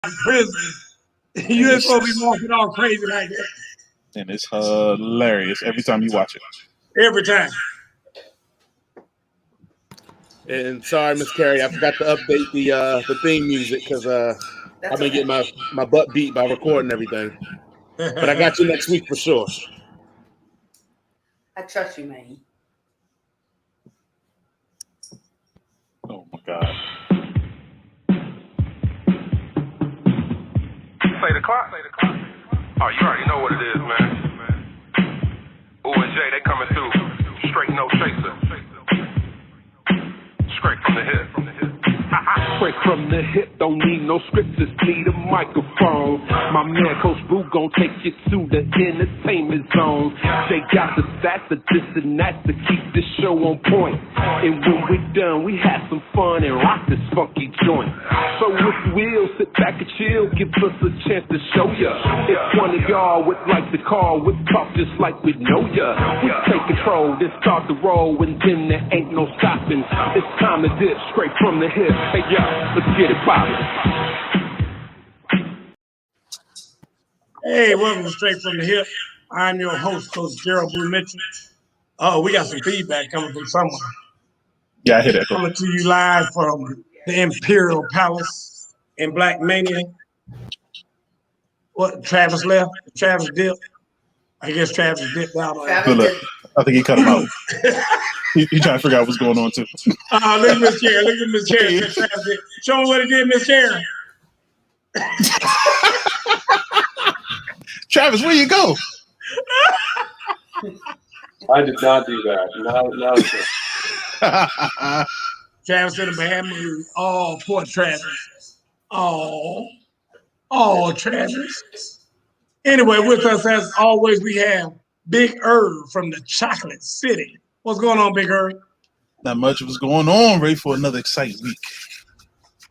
prison. You ain't supposed to be walking all crazy like that. And it's hilarious every time you watch it. Every time. And sorry, Miss Carey, I forgot to update the theme music because I've been getting my butt beat by recording everything. But I got you next week for sure. I trust you, man. Oh my God. Play the clock. Oh, you already know what it is, man. Ooh and Jay, they coming through. Straight no chaser. Straight from the hip. Straight from the hip, don't need no script, just need a microphone. My man Coach Boo gon' take you to the entertainment zone. They got the stats, the this and that to keep this show on point. And when we're done, we have some fun and rock this funky joint. So if you will, sit back and chill, give us a chance to show ya. If one of y'all would like to call, we'll talk just like we know ya. We take control, then start the roll, and then there ain't no stopping. It's time to dip straight from the hip. Hey, yo, let's get it poppin'. Hey, welcome to Straight from the Hip. I'm your host, Coach Gerald Blue Mitchell. Oh, we got some feedback coming from someone. Yeah, I hear that. Coming to you live from the Imperial Palace in Black Mania. What, Travis left? Travis dipped? I guess Travis dipped out. I think he cut him out. He trying to figure out what's going on, too. Look at Miss Cherry. Look at Miss Cherry. Show him what he did, Miss Cherry. Travis, where you go? I did not do that. No. Travis in a bad mood. Oh, poor Travis. Oh, Travis. Anyway, with us as always, we have Big Irv from the Chocolate City. What's going on, Big Irv? Not much was going on. Ready for another exciting week.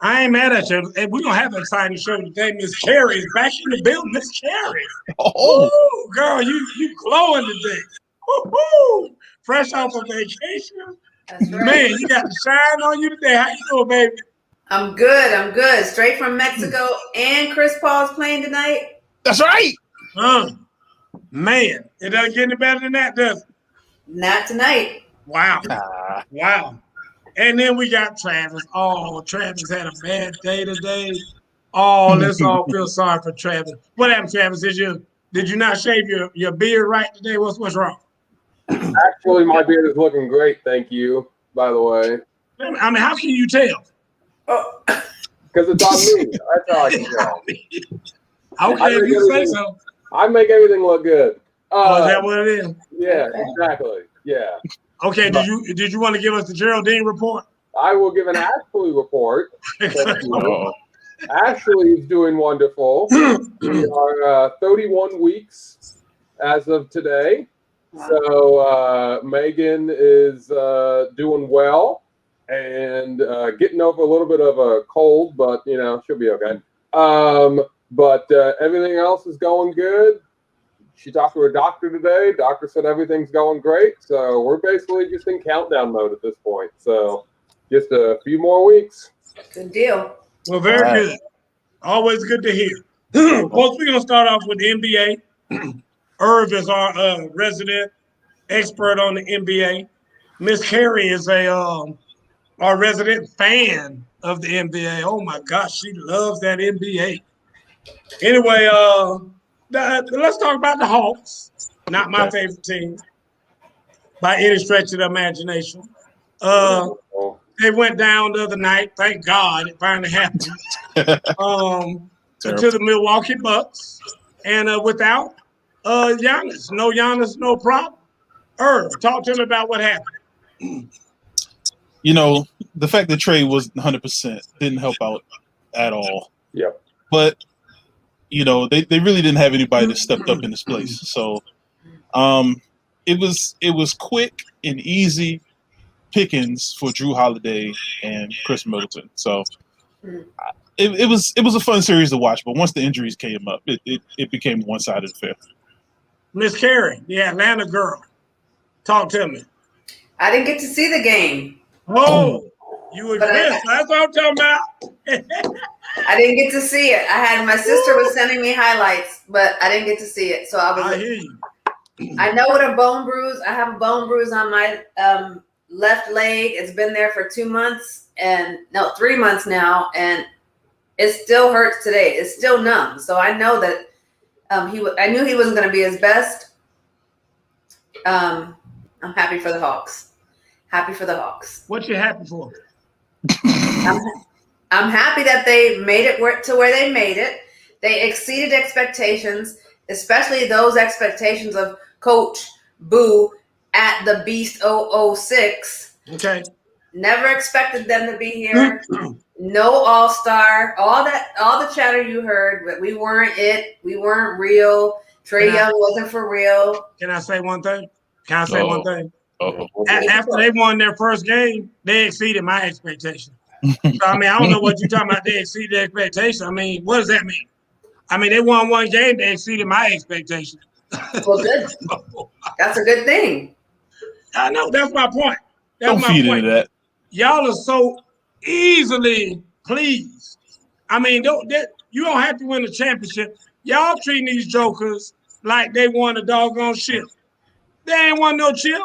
I ain't mad at you. And we're going to have an exciting show today. Miss Carey is back in the building. Miss Carey. Oh, ooh, girl, you glowing today. Woo-hoo. Fresh off of vacation. That's right. Man, you got the shine on you today. How you doing, baby? I'm good. Straight from Mexico. And Chris Paul's playing tonight. That's right. Man, it doesn't get any better than that, does it? Not tonight. Wow. Wow. And then we got Travis. Oh, Travis had a bad day today. Oh, let's all feel sorry for Travis. What happened, Travis? Did you not shave your beard right today? What's wrong? Actually, my beard is looking great, thank you, by the way. I mean, how can you tell? Oh. Because it's on me. That's how I can tell. Okay, if you say so. I make everything look good. Is that what it is? Yeah, exactly. Yeah. Okay, did you want to give us the Geraldine report? I will give an Ashley report. Ashley is doing wonderful. We are 31 weeks as of today. Wow. So Megan is doing well and getting over a little bit of a cold, but she'll be okay. But everything else is going good. She talked to her doctor today. Doctor said everything's going great. So we're basically just in countdown mode at this point. So just a few more weeks. Good deal. Well, very good. Always good to hear. Folks, we're going to start off with the NBA. Irv is our resident expert on the NBA. Miss Carey is our resident fan of the NBA. Oh, my gosh, she loves that NBA. Anyway, let's talk about the Hawks. Not my favorite team by any stretch of the imagination. They went down the other night. Thank God it finally happened. To the Milwaukee Bucks. And without Giannis. No Giannis, no problem. Irv, talk to me about what happened. The fact that Trey was 100% didn't help out at all. Yep. But they really didn't have anybody that stepped up in this place. So it was quick and easy pickings for Drew Holiday and Chris Middleton. So it was a fun series to watch. But once the injuries came up, it became one-sided affair. Miss Carey, the Atlanta girl, talk to me. I didn't get to see the game. Oh. You were Chris. That's what I'm talking about. I didn't get to see it. My sister was sending me highlights, but I didn't get to see it. So I hear you. I know what a bone bruise. I have a bone bruise on my left leg. It's been there for 3 months now, and it still hurts today. It's still numb. So I know that I knew he wasn't going to be his best. I'm happy for the Hawks. Happy for the Hawks. What you happy for? I'm happy that they made it to where they made it. They exceeded expectations, especially those expectations of Coach Boo at the Beast 006. Okay. Never expected them to be here. No all-star. All the chatter you heard, but we weren't it. We weren't real. Trae Young wasn't for real. Can I say one thing? One thing? Uh-oh. After they won their first game, they exceeded my expectation. So, I mean, I don't know what you're talking about. They exceeded expectation. I mean, what does that mean? I mean, they won one game. They exceeded my expectation. Well, good. That's a good thing. I know. That's my point. Don't feed into that. Y'all are so easily pleased. I mean, you don't have to win a championship. Y'all treating these jokers like they won a doggone ship. They ain't won no chip.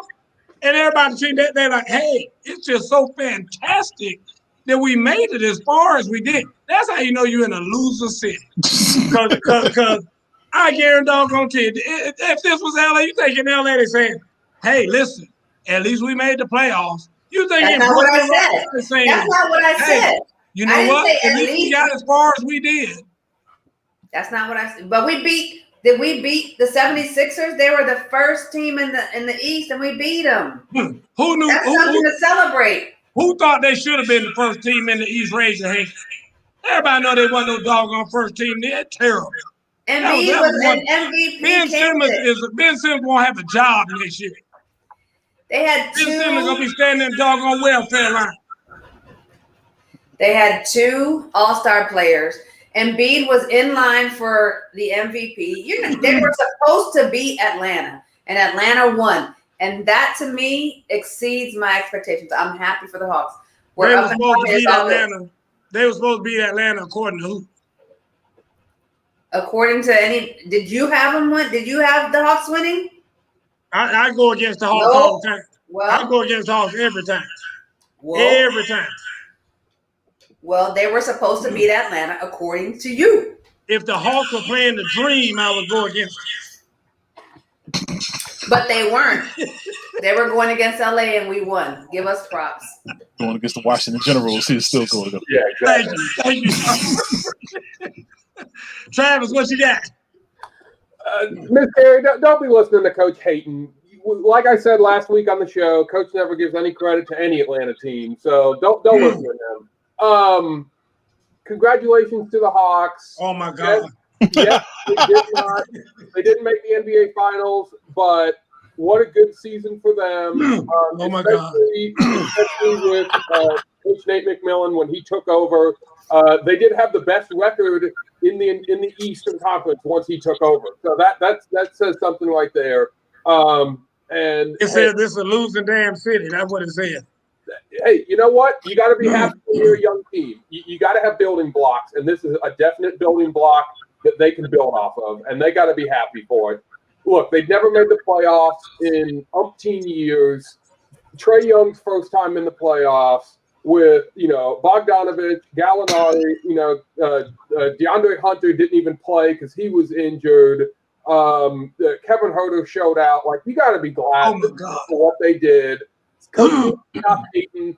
And everybody treating that, they're like, hey, it's just so fantastic that we made it as far as we did. That's how you know you're in a loser city. Because I guarantee you, if this was LA, you think in LA they saying, hey, listen, at least we made the playoffs. You think that's not what I said. Saying, that's not what I said. You know what? At least we got as far as we did. That's not what I said. But did we beat the 76ers? They were the first team in the East, and we beat them. Who knew? That's something to celebrate. Who thought they should have been the first team in the East? Raise your hand. Everybody know they wasn't no doggone first team. They're terrible. Embiid was an MVP. Ben Simmons won't have a job next year. They had Ben Simmons gonna be standing in the doggone welfare line. They had 2 all-star players. Embiid was in line for the MVP. They were supposed to beat Atlanta, and Atlanta won. And that, to me, exceeds my expectations. I'm happy for the Hawks. They were supposed to beat Atlanta. They were supposed to beat Atlanta according to who? According to did you have them win? Did you have the Hawks winning? I go against the Hawks all the time. Well, I go against the Hawks every time. Every time. Well, they were supposed to beat Atlanta according to you. If the Hawks were playing the dream, I would go against them. But they weren't. They were going against LA and we won. Give us props. Going against the Washington Generals, he's still going up. Yeah, exactly. Thank you. Travis, what you got? Miss Carey, don't be listening to Coach Hayton. Like I said last week on the show, Coach never gives any credit to any Atlanta team, so don't listen to him. Congratulations to the Hawks. Oh my God! Yes, they didn't make the NBA Finals, but what a good season for them. Oh my God! Especially with Coach Nate McMillan when he took over. They did have the best record in the Eastern Conference once he took over. So that says something right there. And it says this is a losing damn city. That's what it said. Hey, you know what? You got to be happy when you're a young team. You got to have building blocks, and this is a definite building block that they can build off of, and they got to be happy for it. Look, they've never made the playoffs in umpteen years. Trae Young's first time in the playoffs with, Bogdanovich, Gallinari, DeAndre Hunter didn't even play because he was injured. Kevin Huerter showed out. Like, you got to be glad for what they did. Coach Hayton,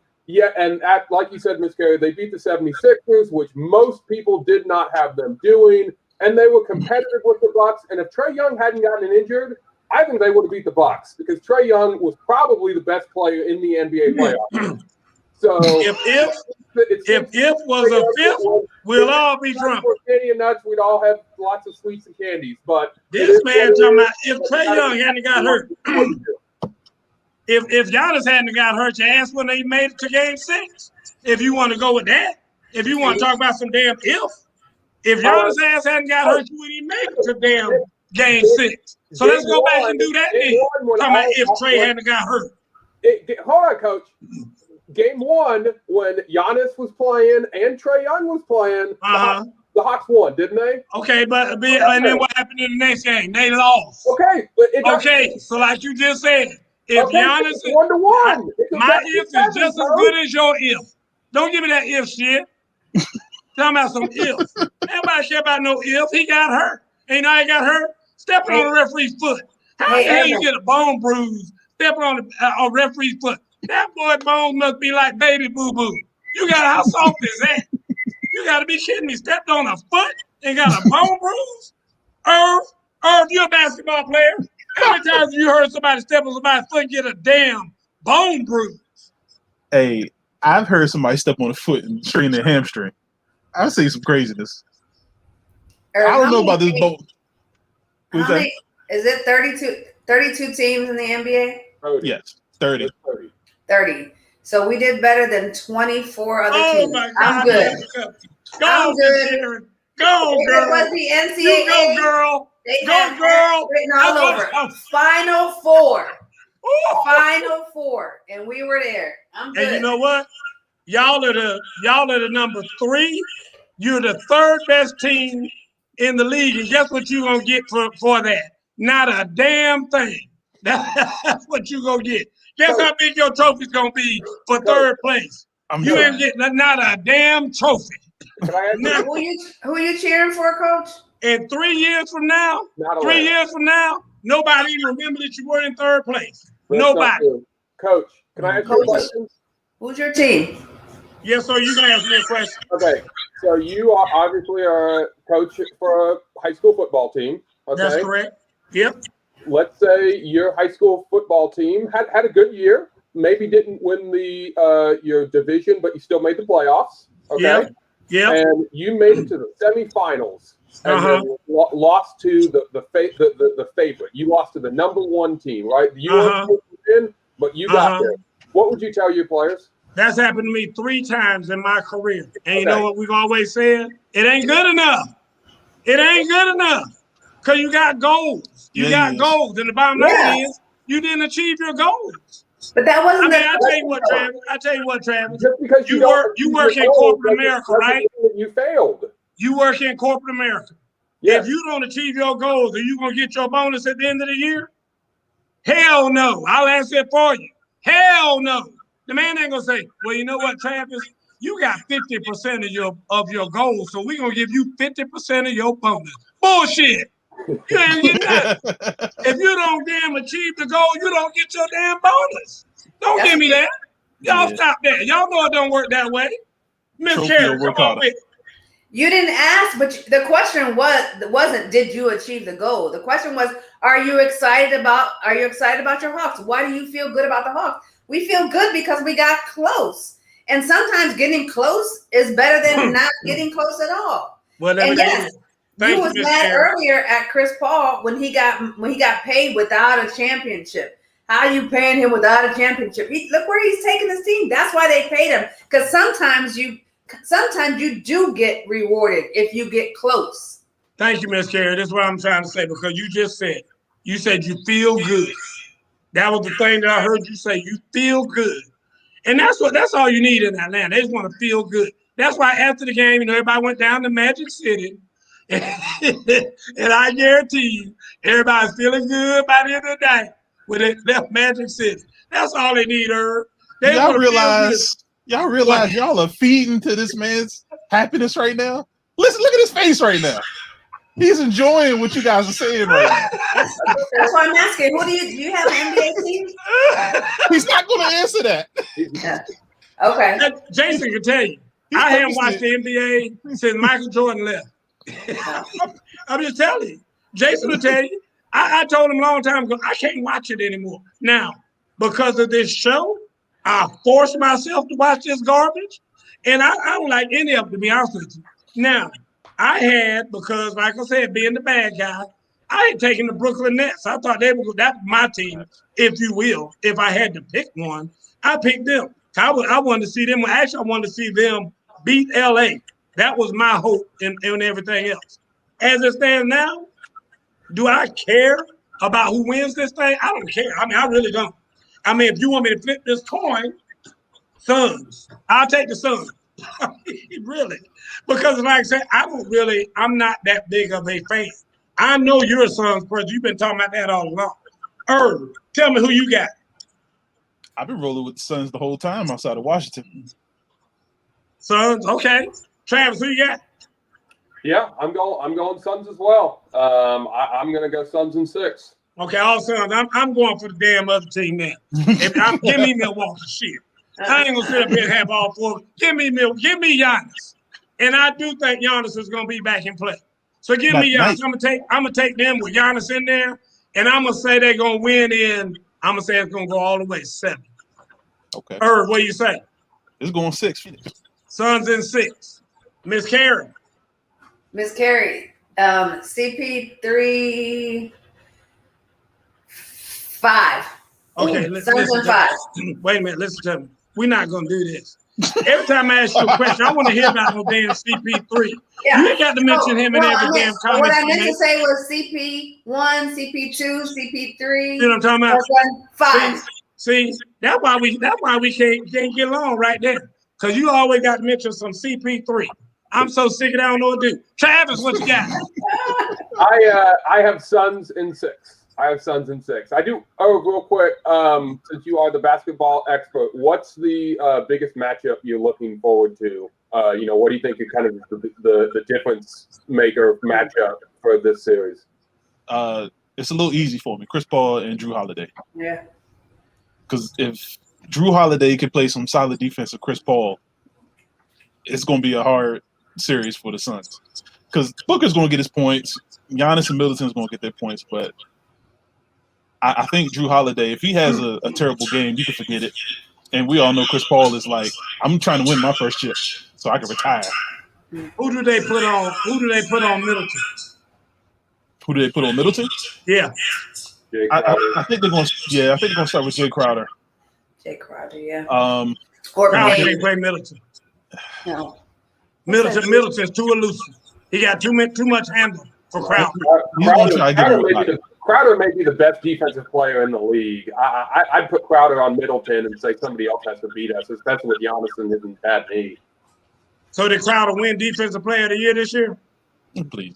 like you said, Ms. Carey, they beat the 76ers, which most people did not have them doing, and they were competitive with the Bucks. And if Trae Young hadn't gotten injured, I think they would have beat the Bucks because Trae Young was probably the best player in the NBA playoffs. So if was a fifth, we'll all be drunk. Candy and nuts, we'd all have lots of sweets and candies. But this man talking about if Trae Young hadn't got hurt. If Giannis hadn't got hurt, you asked when they made it to Game 6. If you want to go with that, if you want to talk about some damn if Giannis' ass hadn't got hurt, you wouldn't even make it to damn Game 6. So let's go back and do that then. Talking about if Trae hadn't got hurt. Hold on, Coach. game one, when Giannis was playing and Trae Young was playing, the Hawks won, didn't they? Okay, but and then what happened in the next game? They lost. Okay, but okay, so like you just said, if okay, Giannis is 1-1, my if is just as good as your if. Don't give me that if shit. Talking about some if. Nobody care about no if. He got hurt. Ain't I got hurt? Stepping on the referee's foot. How the hell you get a bone bruise stepping on a referee's foot? That boy bone must be like baby boo-boo. You got how soft is that? You got to be kidding me. Stepped on a foot and got a bone bruise? Irv, you're a basketball player. How many times have you heard somebody step on somebody's foot and get a damn bone bruise? Hey, I've heard somebody step on a foot and strain their hamstring. I've seen some craziness. I don't know about this boat. Is it 32 teams in the NBA? 30. Yes, 30. 30. So we did better than 24 other teams. My God. I'm good. I'm good. Go, girl. It was the NCAA. You go, girl. They go, girl. Written all over. Final Four. Final Four. And we were there. I'm good. And you know what? Y'all are the number 3. You're the 3rd best team in the league. And guess what you're going to get for that? Not a damn thing. That's what you're going to get. Guess how big your trophy's going to be for 3rd place? You ain't getting not a damn trophy. Now, who you cheering for, Coach? And 3 years from now, nobody even remember that you were in 3rd place. Nobody. Coach, can I ask you a question? Who's your team? Yes, sir. You can ask me a question. Okay. So you are obviously a coach for a high school football team. Okay? That's correct. Yep. Let's say your high school football team had a good year. Maybe didn't win the your division, but you still made the playoffs. Okay. Yeah. And you made it to the semifinals. And then lost to the favorite. You lost to the number 1 team, right? You weren't supposed to win, but you got there. What would you tell your players? That's happened to me 3 times in my career. And you know what we've always said? It ain't good enough. It ain't good enough. Because you got goals. You got goals. And the bottom line is you didn't achieve your goals. But that wasn't I tell you what, Travis. Just because you work in corporate America, right? You failed. You work in corporate America. Yes. If you don't achieve your goals, are you going to get your bonus at the end of the year? Hell no. I'll answer it for you. Hell no. The man ain't going to say, well, you know what, Travis? You got 50% of your goals, so we're going to give you 50% of your bonus. Bullshit. You ain't getting that. If you don't damn achieve the goal, you don't get your damn bonus. Don't give me that. Y'all stop that. Y'all know it don't work that way. Miss Carey, come on with it. You didn't ask, but the question wasn't did you achieve the goal? The question was, are you excited about your Hawks? Why do you feel good about the Hawks? We feel good because we got close. And sometimes getting close is better than not getting close at all. Whatever and yes, you was mad earlier at Chris Paul when he got paid without a championship. How are you paying him without a championship? Look where he's taking his team. That's why they paid him. Because sometimes you do get rewarded if you get close. Thank you, Miss Carey. That's what I'm trying to say, because you just said you feel good. That was the thing that I heard you say. You feel good. And that's all you need in Atlanta. They just want to feel good. That's why after the game, everybody went down to Magic City. And I guarantee you, everybody's feeling good by the end of the day when they left Magic City. That's all they need, Herb. Y'all realize y'all are feeding to this man's happiness right now? Listen, look at his face right now. He's enjoying what you guys are saying right now. That's why I'm asking. Do you have an NBA team? He's not going to answer that. Yeah. Okay. Jason can tell you. I haven't watched the NBA since Michael Jordan left. I'm just telling you. Jason will tell you. I told him a long time ago, I can't watch it anymore. Now, because of this show, I forced myself to watch this garbage, and I don't like any of it, to be honest with you. Now, I had, because like I said, being the bad guy, I had taken the Brooklyn Nets. I thought they were good. That's my team, if you will. If I had to pick one, I picked them. I wanted to see them. Actually, I wanted to see them beat LA. That was my hope and everything else. As it stands now, do I care about who wins this thing? I don't care. I mean, I really don't. I mean, if you want me to flip this coin, Suns. I'll take the Suns. Really. Because like I said, I'm not that big of a fan. I know you're a Suns person. You've been talking about that all along. Irv, tell me who you got. I've been rolling with the Suns the whole time outside of Washington. Suns, okay. Travis, who you got? Yeah, I'm going Suns as well. I'm going to go Suns in 6. Okay, all Suns. I'm going for the damn other team now. Give me Milwaukee shit. I ain't gonna sit up here and have all four. Give me Giannis, and I do think Giannis is gonna be back in play. So give me Giannis. I'm gonna take them with Giannis in there, and I'm gonna say they're gonna win in. I'm gonna say it's gonna go all the way 7. Okay. Irv, what do you say? It's going 6. Suns in 6. Miss Carey. Miss Carey, CP3, 5. Okay, listen. 5. Wait a minute, listen to me. We're not gonna do this. Every time I ask you a question, I want to hear about no damn CP3. Yeah. You ain't got to mention him in every damn comment. What I meant to say was CP1, CP2, CP3. You know what I'm talking about? 5. See, that's why we can't get along right there. Because you always got to mention some CP3. I'm so sick of that, I don't know what to do. Travis, what you got? I have Suns in 6. I do. Oh, real quick, since you are the basketball expert, what's the biggest matchup you're looking forward to? What do you think is kind of the difference maker matchup for this series? It's a little easy for me. Chris Paul and Drew Holiday. Yeah. Because if Drew Holiday can play some solid defense with Chris Paul, it's going to be a hard series for the Suns. Because Booker's going to get his points. Giannis and Middleton's going to get their points, but I think Drew Holiday, if he has a terrible game, you can forget it. And we all know Chris Paul is like, I'm trying to win my first chip so I can retire. Who do they put on Middleton? Who do they put on Middleton? Yeah. I think they're going to start with Jay Crowder. Jay Crowder, yeah. Crowder can't play Middleton. No. Middleton's too elusive. He got too much handle for Crowder. Crowder may be the best defensive player in the league. I'd put Crowder on Middleton and say somebody else has to beat us, especially with Giannis and his bad knee. So did Crowder win Defensive Player of the Year this year? Please.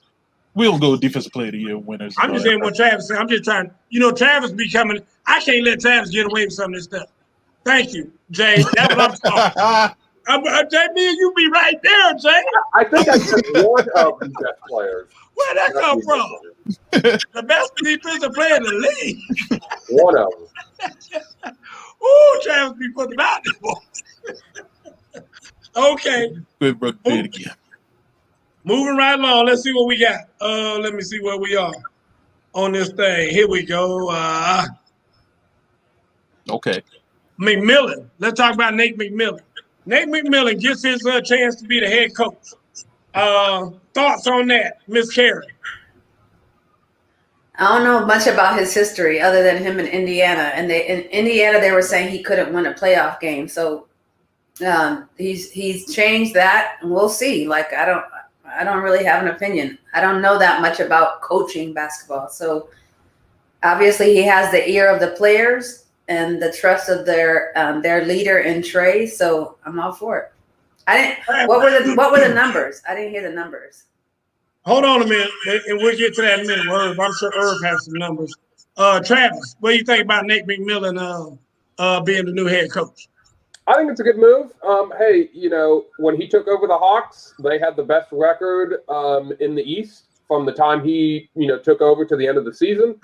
We don't go Defensive Player of the Year winners. I'm just saying what Travis said. I'm just trying. Travis be coming. I can't let Travis get away with some of this stuff. Thank you, Jay. That's what I'm talking. Jay, me and you be right there, Jay. I think I said one of the best players. Where'd that come from? The best defensive player in the league. One of them. Ooh, Travis be putting them out there. Okay. Good brother, do it again. Moving right along. Let's see what we got. Let me see where we are on this thing. Here we go. Okay. McMillan. Let's talk about Nate McMillan. Nate McMillan gets his chance to be the head coach. Thoughts on that, Miss Carey? I don't know much about his history other than him in Indiana. And in Indiana, they were saying he couldn't win a playoff game. So he's changed that, and we'll see. Like I don't really have an opinion. I don't know that much about coaching basketball. So obviously he has the ear of the players and the trust of their leader in Trey. So I'm all for it. What were the numbers? I didn't hear the numbers. Hold on a minute, and we'll get to that in a minute. Irv, I'm sure Irv has some numbers. Travis, what do you think about Nate McMillan being the new head coach? I think it's a good move. Hey, when he took over the Hawks, they had the best record in the East from the time he, took over to the end of the season.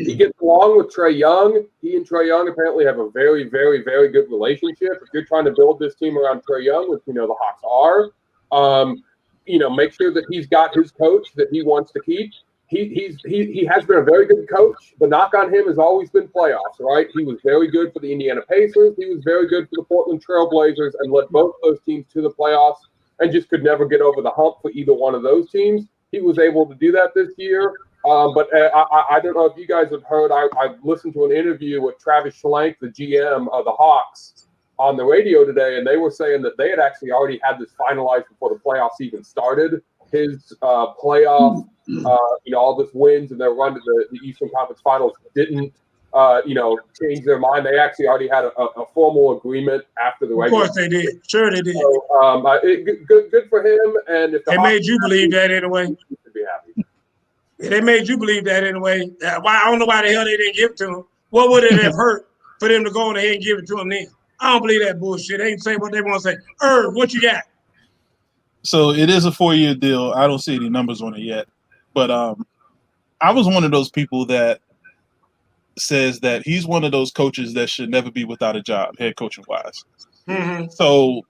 He gets along with Trae Young. He and Trae Young apparently have a very, very, very good relationship. If you're trying to build this team around Trae Young, which the Hawks are, make sure that he's got his coach that he wants to keep. He has been a very good coach. The knock on him has always been playoffs, right? He was very good for the Indiana Pacers. He was very good for the Portland Trail Blazers and led both those teams to the playoffs and just could never get over the hump for either one of those teams. He was able to do that this year. But I don't know if you guys have heard, I listened to an interview with Travis Schlenk, the GM of the Hawks, on the radio today, and they were saying that they had actually already had this finalized before the playoffs even started. His playoff, all this wins and their run to the Eastern Conference Finals didn't change their mind. They actually already had a formal agreement after the regular. Of course they did. Sure they did. So, good for him. And if they made you believe that anyway. You should be happy. They made you believe that anyway. Why I don't know why the hell they didn't give it to him. What would it have hurt for them to go on ahead and give it to him then? I don't believe that bullshit. They ain't say what they want to say. Irv, what you got? So it is a 4-year deal. I don't see any numbers on it yet, but I was one of those people that says that he's one of those coaches that should never be without a job, head coaching wise. Mm-hmm. So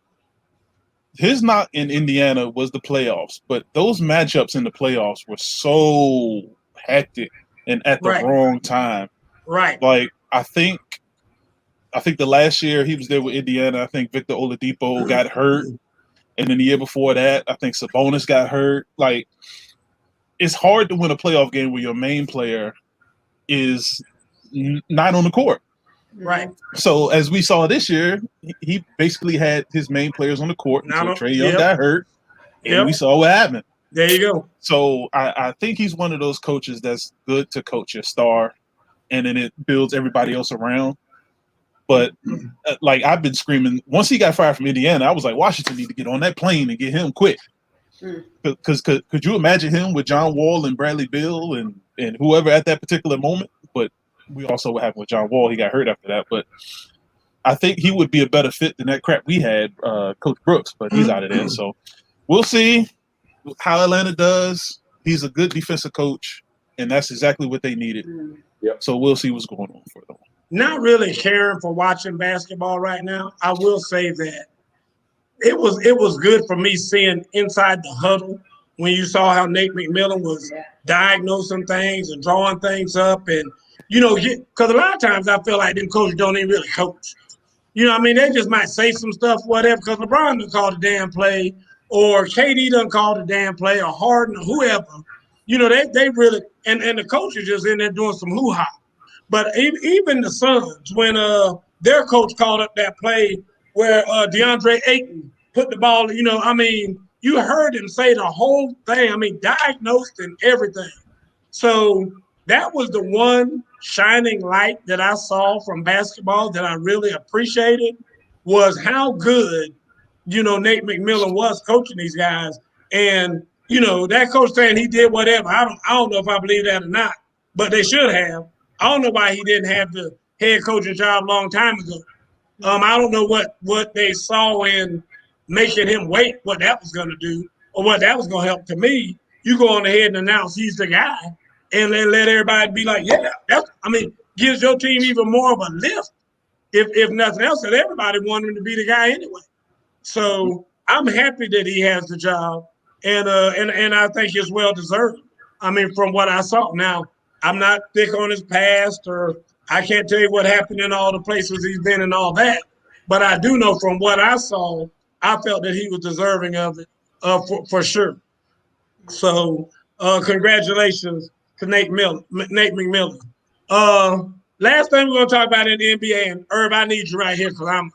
his knock in Indiana was the playoffs, but those matchups in the playoffs were so hectic and at the wrong time. Right. Like I think the last year he was there with Indiana, I think Victor Oladipo got hurt. And then the year before that, I think Sabonis got hurt. Like, it's hard to win a playoff game where your main player is not on the court. Right. So, as we saw this year, he basically had his main players on the court until Trae Young got hurt. And we saw what happened. There you go. So, I think he's one of those coaches that's good to coach your star, and then it builds everybody else around. But like I've been screaming, once he got fired from Indiana, I was like, Washington need to get on that plane and get him quick. Because could you imagine him with John Wall and Bradley Beal and whoever at that particular moment? But we also what happened with John Wall. He got hurt after that. But I think he would be a better fit than that crap we had, Coach Brooks. But he's out of there. So we'll see how Atlanta does. He's a good defensive coach, and that's exactly what they needed. Yep. So we'll see what's going on for them. Not really caring for watching basketball right now. I will say that it was good for me seeing inside the huddle when you saw how Nate McMillan was diagnosing things and drawing things up. And, because a lot of times I feel like them coaches don't even really coach. You know what I mean? They just might say some stuff, whatever, because LeBron done called a damn play or KD done called a damn play or Harden or whoever. They really – and the coach is just in there doing some hoo-ha. But even the Suns, when their coach called up that play where DeAndre Ayton put the ball, you heard him say the whole thing. Diagnosed and everything. So that was the one shining light that I saw from basketball that I really appreciated was how good, Nate McMillan was coaching these guys. And, that coach saying he did whatever. I don't know if I believe that or not, but they should have. I don't know why he didn't have the head coaching job a long time ago. I don't know what they saw in making him wait, what that was going to do or what that was going to help. To me, you go on ahead and announce he's the guy and let everybody be like, gives your team even more of a lift, if nothing else, and everybody wanted him to be the guy anyway. So I'm happy that he has the job, and I think it's well-deserved. From what I saw. Now, I'm not thick on his past, or I can't tell you what happened in all the places he's been and all that. But I do know from what I saw, I felt that he was deserving of it for sure. So congratulations to Nate McMillan. Last thing we're going to talk about in the NBA, and Irv, I need you right here because I'm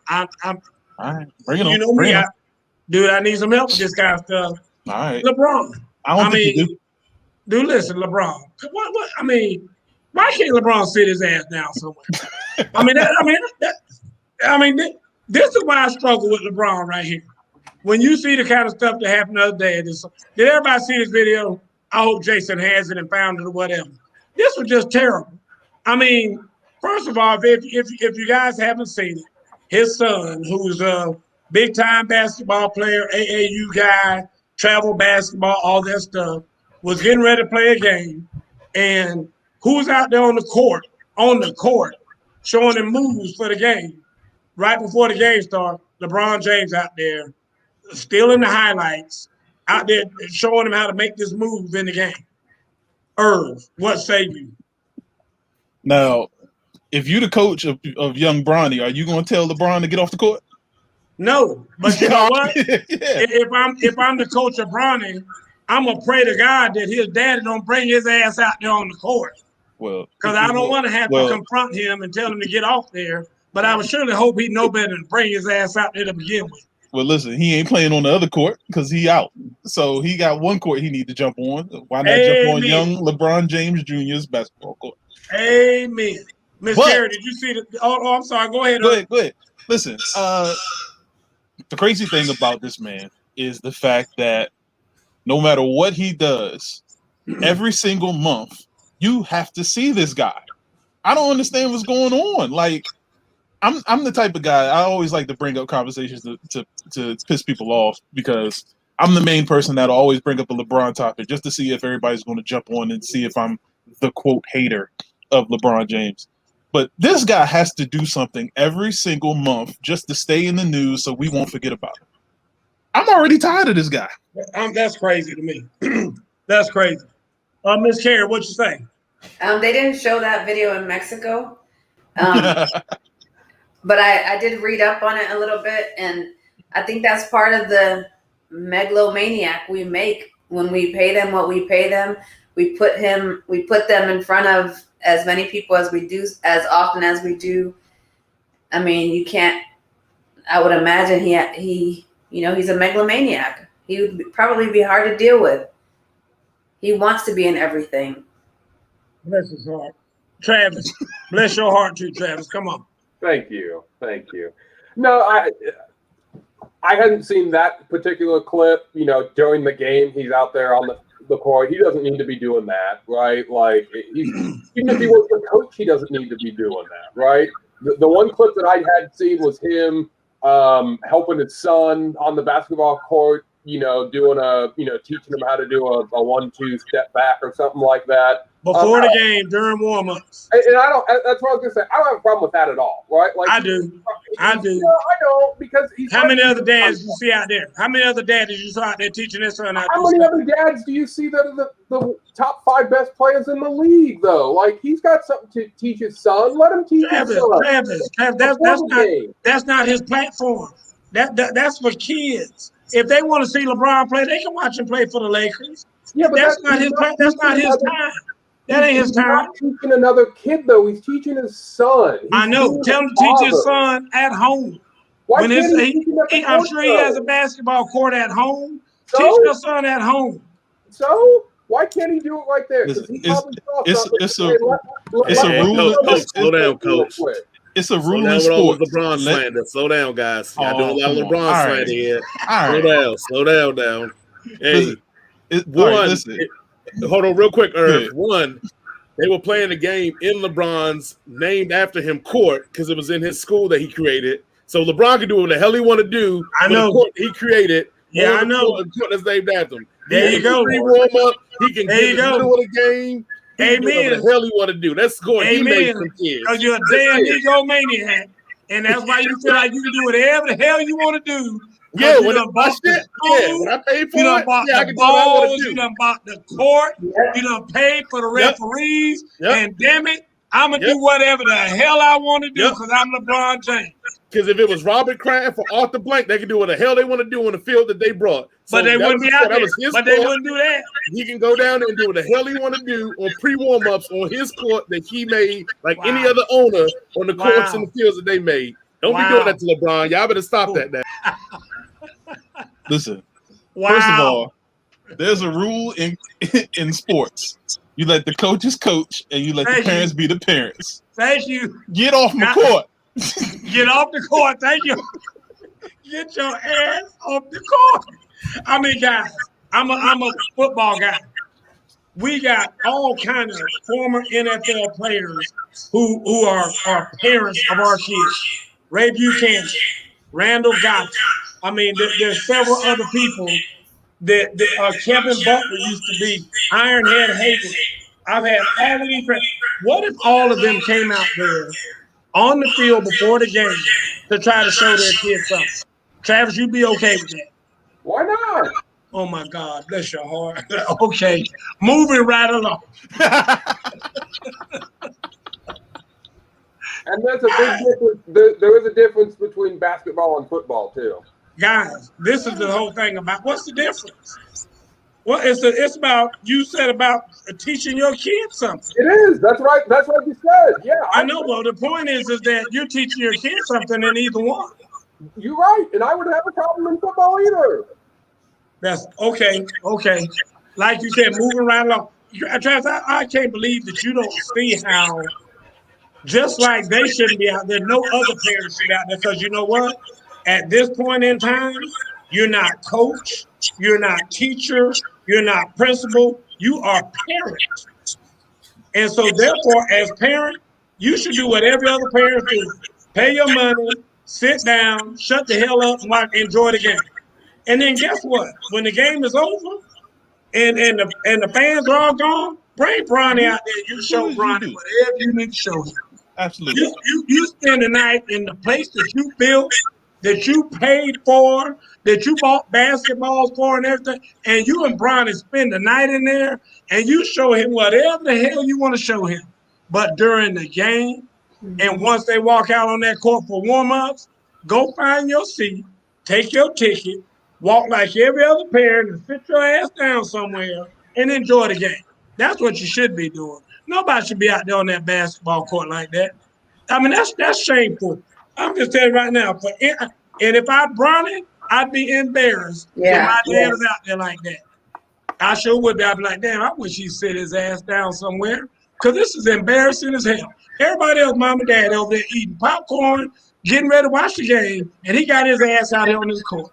all right, bring it on. You know me, I need some help with this kind of stuff. All right. LeBron. I don't think you do. Dude, listen, LeBron. Why can't LeBron sit his ass down somewhere? This is why I struggle with LeBron right here. When you see the kind of stuff that happened the other day, did everybody see this video? I hope Jason has it and found it or whatever. This was just terrible. First of all, if you guys haven't seen it, his son, who's a big-time basketball player, AAU guy, travel basketball, all that stuff, was getting ready to play a game, and who's out there on the court, showing him moves for the game. Right before the game started, LeBron James out there, still in the highlights, out there showing him how to make this move in the game. Irv, what say you? Now, if you're the coach of young Bronny, are you going to tell LeBron to get off the court? No, but you know what? If I'm the coach of Bronny, I'm gonna pray to God that his daddy don't bring his ass out there on the court. Well, because I don't want to have to confront him and tell him to get off there. But I would surely hope he'd know better than bring his ass out there to begin with. Well, listen, he ain't playing on the other court because he out. So he got one court he need to jump on. Why not jump on young LeBron James Jr.'s basketball court? Amen. Miss But- Carey, did you see the? Oh, I'm sorry. Go ahead. Go ahead. Listen, the crazy thing about this man is the fact that no matter what he does, every single month you have to see this guy. I don't understand what's going on. Like, I'm the type of guy, I always like to bring up conversations to piss people off, because I'm the main person that'll always bring up a LeBron topic just to see if everybody's going to jump on and see if I'm the quote hater of LeBron James. But this guy has to do something every single month just to stay in the news so we won't forget about him. I'm already tired of this guy. That's crazy to me. That's crazy. Miss Carey, what you say? They didn't show that video in Mexico. But I did read up on it a little bit, and I think that's part of the megalomaniac we make when we pay them what we pay them. We put them in front of as many people as we do, as often as we do. I mean, you can't. I would imagine he he's a megalomaniac. He would probably be hard to deal with. He wants to be in everything. Bless his heart, Travis. Bless your heart too, Travis. Come on. Thank you. No, I hadn't seen that particular clip. During the game, he's out there on the court. He doesn't need to be doing that, right? Like, even if he was the coach, he doesn't need to be doing that, right? The one clip that I had seen was him helping his son on the basketball court, doing teaching him how to do a 1-2 step back or something like that. Before the game, during warm-ups. And I don't. That's what I was gonna say. I don't have a problem with that at all, right? Like, I do. No, I don't, because he's. How many other dads you see out there? How many other daddies you saw out there teaching their son how to do How many stuff? other dads do you see that are the top 5 best players in the league, though? Like, he's got something to teach his son. Let him teach his son. Travis, that's not his platform. That's for kids. If they want to see LeBron play, they can watch him play for the Lakers. Yeah, but that's not his time. That ain't his time. He's not teaching another kid, though. He's teaching his son. I know. Tell him to teach his son at home. Why I'm sure he has a basketball court at home. So? Teach your son at home. So why can't he do it right there? It's a rule. Slow down, coach. It's a rule Slow in down sports. with LeBron slander. Slow down, guys. Y'all doing a lot of LeBron All slander here. All right. Slow down now. Hey, listen, hold on real quick, Irv. One, they were playing the game in LeBron's named after him court because it was in his school that he created. So LeBron can do what the hell he want to do. I know. The court he created. Yeah, I know. The court that's named after him. There you go. Warm up. He can get in the middle of the game. He can do whatever the hell he want to do. That's scoring. He made some kids. Because you're a damn egomaniac, and that's why you feel like you can do whatever the hell you want to do. Yeah, when I bought shit, when I paid for you done it, bought I the can do what I want balls, to do. you done bought the court, you done paid for the referees, and damn it, I'm going to do whatever the hell I want to do because I'm LeBron James. Because if it was Robert Kraft or Arthur Blank, they can do what the hell they want to do on the field that they brought. So but they wouldn't be out there. But they court. wouldn't do that. He can go down there and do what the hell he want to do on pre-warm-ups on his court that he made, like any other owner on the courts and the fields that they made. Don't be doing that to LeBron. Y'all better stop that now. Listen, first of all, there's a rule in sports. You let the coaches coach, and you let the parents be the parents. Thank you. Get off my court. Get off the court. Thank you. Get your ass off the court. I mean, guys, I'm a football guy. We got all kind of former NFL players who are parents of our kids. Ray Buchanan, Randall Gotti. I mean, there's several other people that Kevin Butler used to be, Ironhead Hayward. I've had all of these friends. What if all of them came out there on the field before the game to try to show their kids something? Travis, you'd be okay with that? Why not? Oh my God, bless your heart. Okay, moving right along. And there's a big difference. There is a difference between basketball and football too. Guys, this is the whole thing about what's the difference? Well, it's about, you said about teaching your kids something. It is. That's right. That's what you said. Yeah. I know. Well, the point is that you're teaching your kids something in either one. You're right. And I wouldn't have a problem in football either. That's okay. Okay. Like you said, moving right along. Travis, I can't believe that you don't see how Just like they shouldn't be out there, no other parents should be out there, because you know what? At this point in time, you're not coach, you're not teacher, you're not principal, you are parent. And so therefore, as parent, you should do what every other parent do. Pay your money, sit down, shut the hell up, and enjoy the game. And then guess what? When the game is over and the fans are all gone, bring Bronny out there. You show Bronny whatever you need to show him. Absolutely. You spend the night in the place that you built, that you paid for, that you bought basketballs for and everything, and you and Bronny spend the night in there, and you show him whatever the hell you want to show him. But during the game, and once they walk out on that court for warm-ups, go find your seat, take your ticket, walk like every other parent, and sit your ass down somewhere and enjoy the game. That's what you should be doing. Nobody should be out there on that basketball court like that. I mean, that's shameful. I'm just telling you right now. And if I brought it, I'd be embarrassed if my dad was out there like that. I sure would be. I'd be like, damn, I wish he'd sit his ass down somewhere, because this is embarrassing as hell. Everybody else, mom and dad, over there eating popcorn, getting ready to watch the game, and he got his ass out here on his court.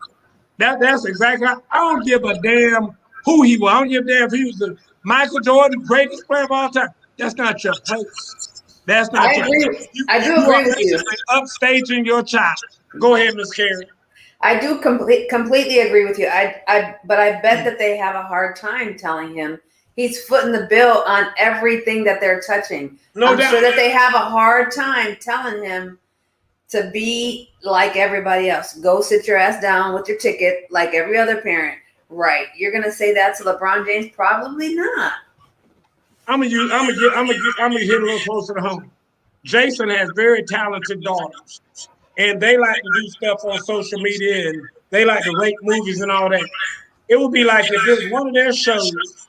That's exactly how. I don't give a damn who he was. I don't give a damn if he was the Michael Jordan, greatest player of all time. That's not your place. That's not I your agree. place. I do agree with you. Upstaging your child. Go ahead, Miss Carey. I do completely agree with you. But I bet that they have a hard time telling him he's footing the bill on everything that they're touching. I'm sure that they have a hard time telling him to be like everybody else. Go sit your ass down with your ticket like every other parent. Right. You're gonna say that to LeBron James? Probably not. I'm gonna hit a little closer to home. Jason has very talented daughters, and they like to do stuff on social media, and they like to rate movies and all that. It would be like if it was one of their shows,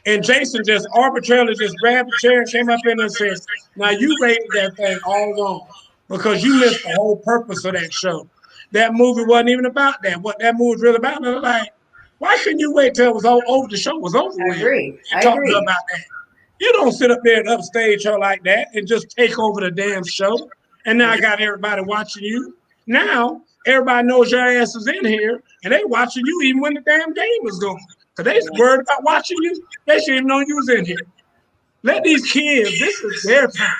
and Jason just arbitrarily just grabbed the chair and came up in and said, "Now you rated that thing all wrong because you missed the whole purpose of that show. That movie wasn't even about that. What that movie was really about." They're like, why couldn't you wait till it was all over? The show was over with. I agree. And talk to her about that. You don't sit up there and upstage her like that and just take over the damn show. And now I got everybody watching you. Now everybody knows your ass is in here, and they watching you even when the damn game is going. Because they worried about watching you. They shouldn't even know you was in here. Let these kids, this is their time.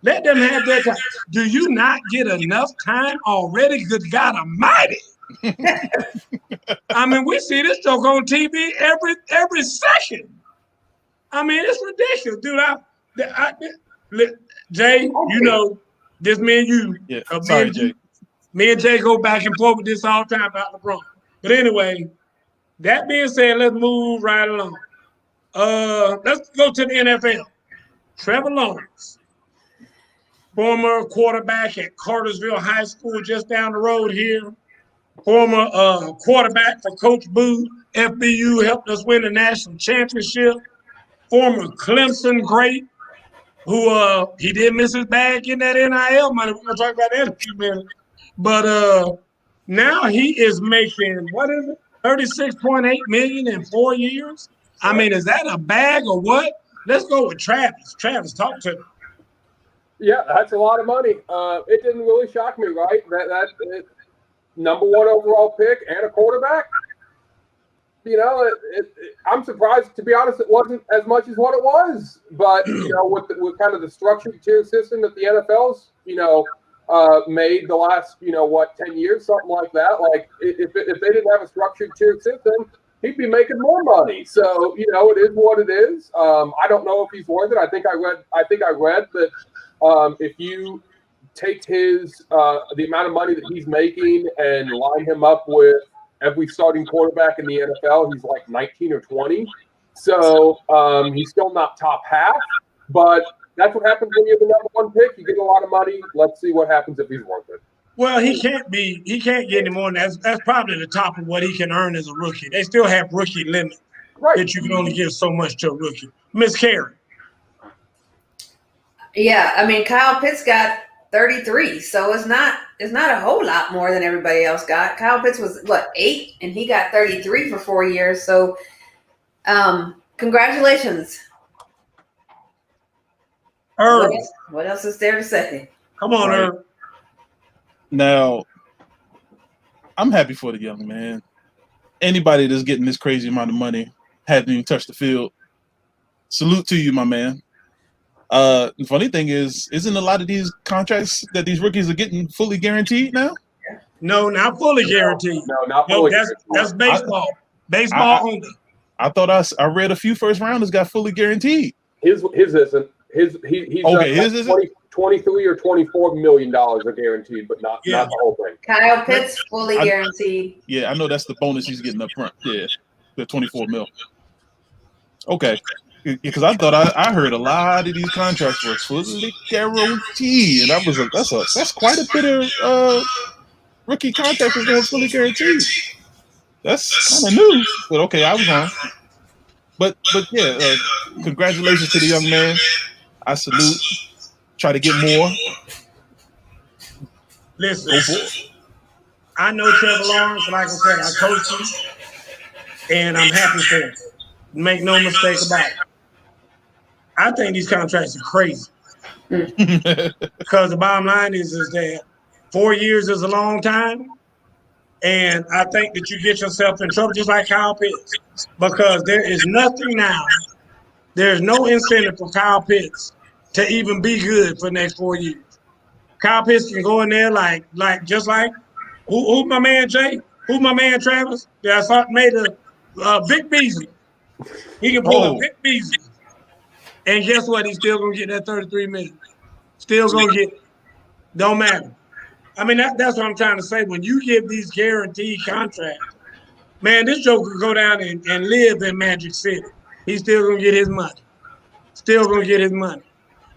Let them have their time. Do you not get enough time already? Good God Almighty. I mean, we see this joke on TV every second. I mean, it's ridiculous, dude. Jay, you know, this me and you. Yeah, sorry, Jay. Me and Jay go back and forth with this all the time about LeBron. But anyway, that being said, let's move right along. Let's go to the NFL. Trevor Lawrence, former quarterback at Cartersville High School just down the road here. Former quarterback for Coach Boo. FBU helped us win the national championship. Former Clemson great, who he did miss his bag in that NIL money. We're going to talk about that in a few minutes. But now he is making, what is it, $36.8 million in 4 years? I mean, is that a bag or what? Let's go with Travis. Travis, talk to me. Yeah, that's a lot of money. It didn't really shock me, right? That number one overall pick and a quarterback. You know, I'm surprised, to be honest, it wasn't as much as what it was. But, you know, with kind of the structured tier system that the NFL's, you know, made the last, 10 years, something like that. Like, if they didn't have a structured tier system, he'd be making more money. So, you know, it is what it is. I don't know if he's worth it. I think I read that if you take his the amount of money that he's making and line him up with every starting quarterback in the NFL, he's like 19 or 20. So he's still not top half, but that's what happens when you're the number one pick. You get a lot of money. Let's see what happens if he's worth it. Well, he can't get any more than that. That's probably the top of what he can earn as a rookie. They still have rookie limit that you can only give so much to a rookie. Miss Carey. Yeah, I mean, Kyle Pitts got 33, so it's not a whole lot more than everybody else got. Kyle Pitts was 8, and he got 33 for 4 years. So, congratulations. Herb, What else is there to say? come on, Right. Herb. Now, I'm happy for the young man. Anybody that's getting this crazy amount of money hasn't even touched the field. Salute to you, my man. The funny thing is, isn't a lot of these contracts that these rookies are getting fully guaranteed now? No, not fully guaranteed. No, not No, fully. that's baseball. Baseball only. I thought I read a few first rounders got fully guaranteed. His isn't. He's Okay, his isn't? 23 or $24 million are guaranteed, but not the whole thing. Kyle Pitts fully guaranteed. Yeah, I know that's the bonus he's getting up front. Yeah, the 24 mil. Okay, because I thought I heard a lot of these contracts were fully guaranteed, and I was like, that's quite a bit of rookie contracts is going fully guaranteed. That's kind of new, but okay, I was wrong. But yeah, congratulations to the young man. I salute. Try to get more. Listen, I know Trevor Lawrence, like I said, I coached him, and I'm happy for him. Make no mistake about it. I think these contracts are crazy. Because the bottom line is that 4 years is a long time, and I think that you get yourself in trouble just like Kyle Pitts, because there is nothing now. There's no incentive for Kyle Pitts to even be good for the next 4 years. Kyle Pitts can go in there like just like who my man Jay, who my man Travis. Yeah, I saw made a Vic Beasley. He can pull a Vic Beasley, and guess what? He's still gonna get that $33 million. Still gonna get. Don't matter. I mean that's what I'm trying to say. When you give these guaranteed contracts, man, this joker could go down and live in Magic City. He's still gonna get his money. Still gonna get his money.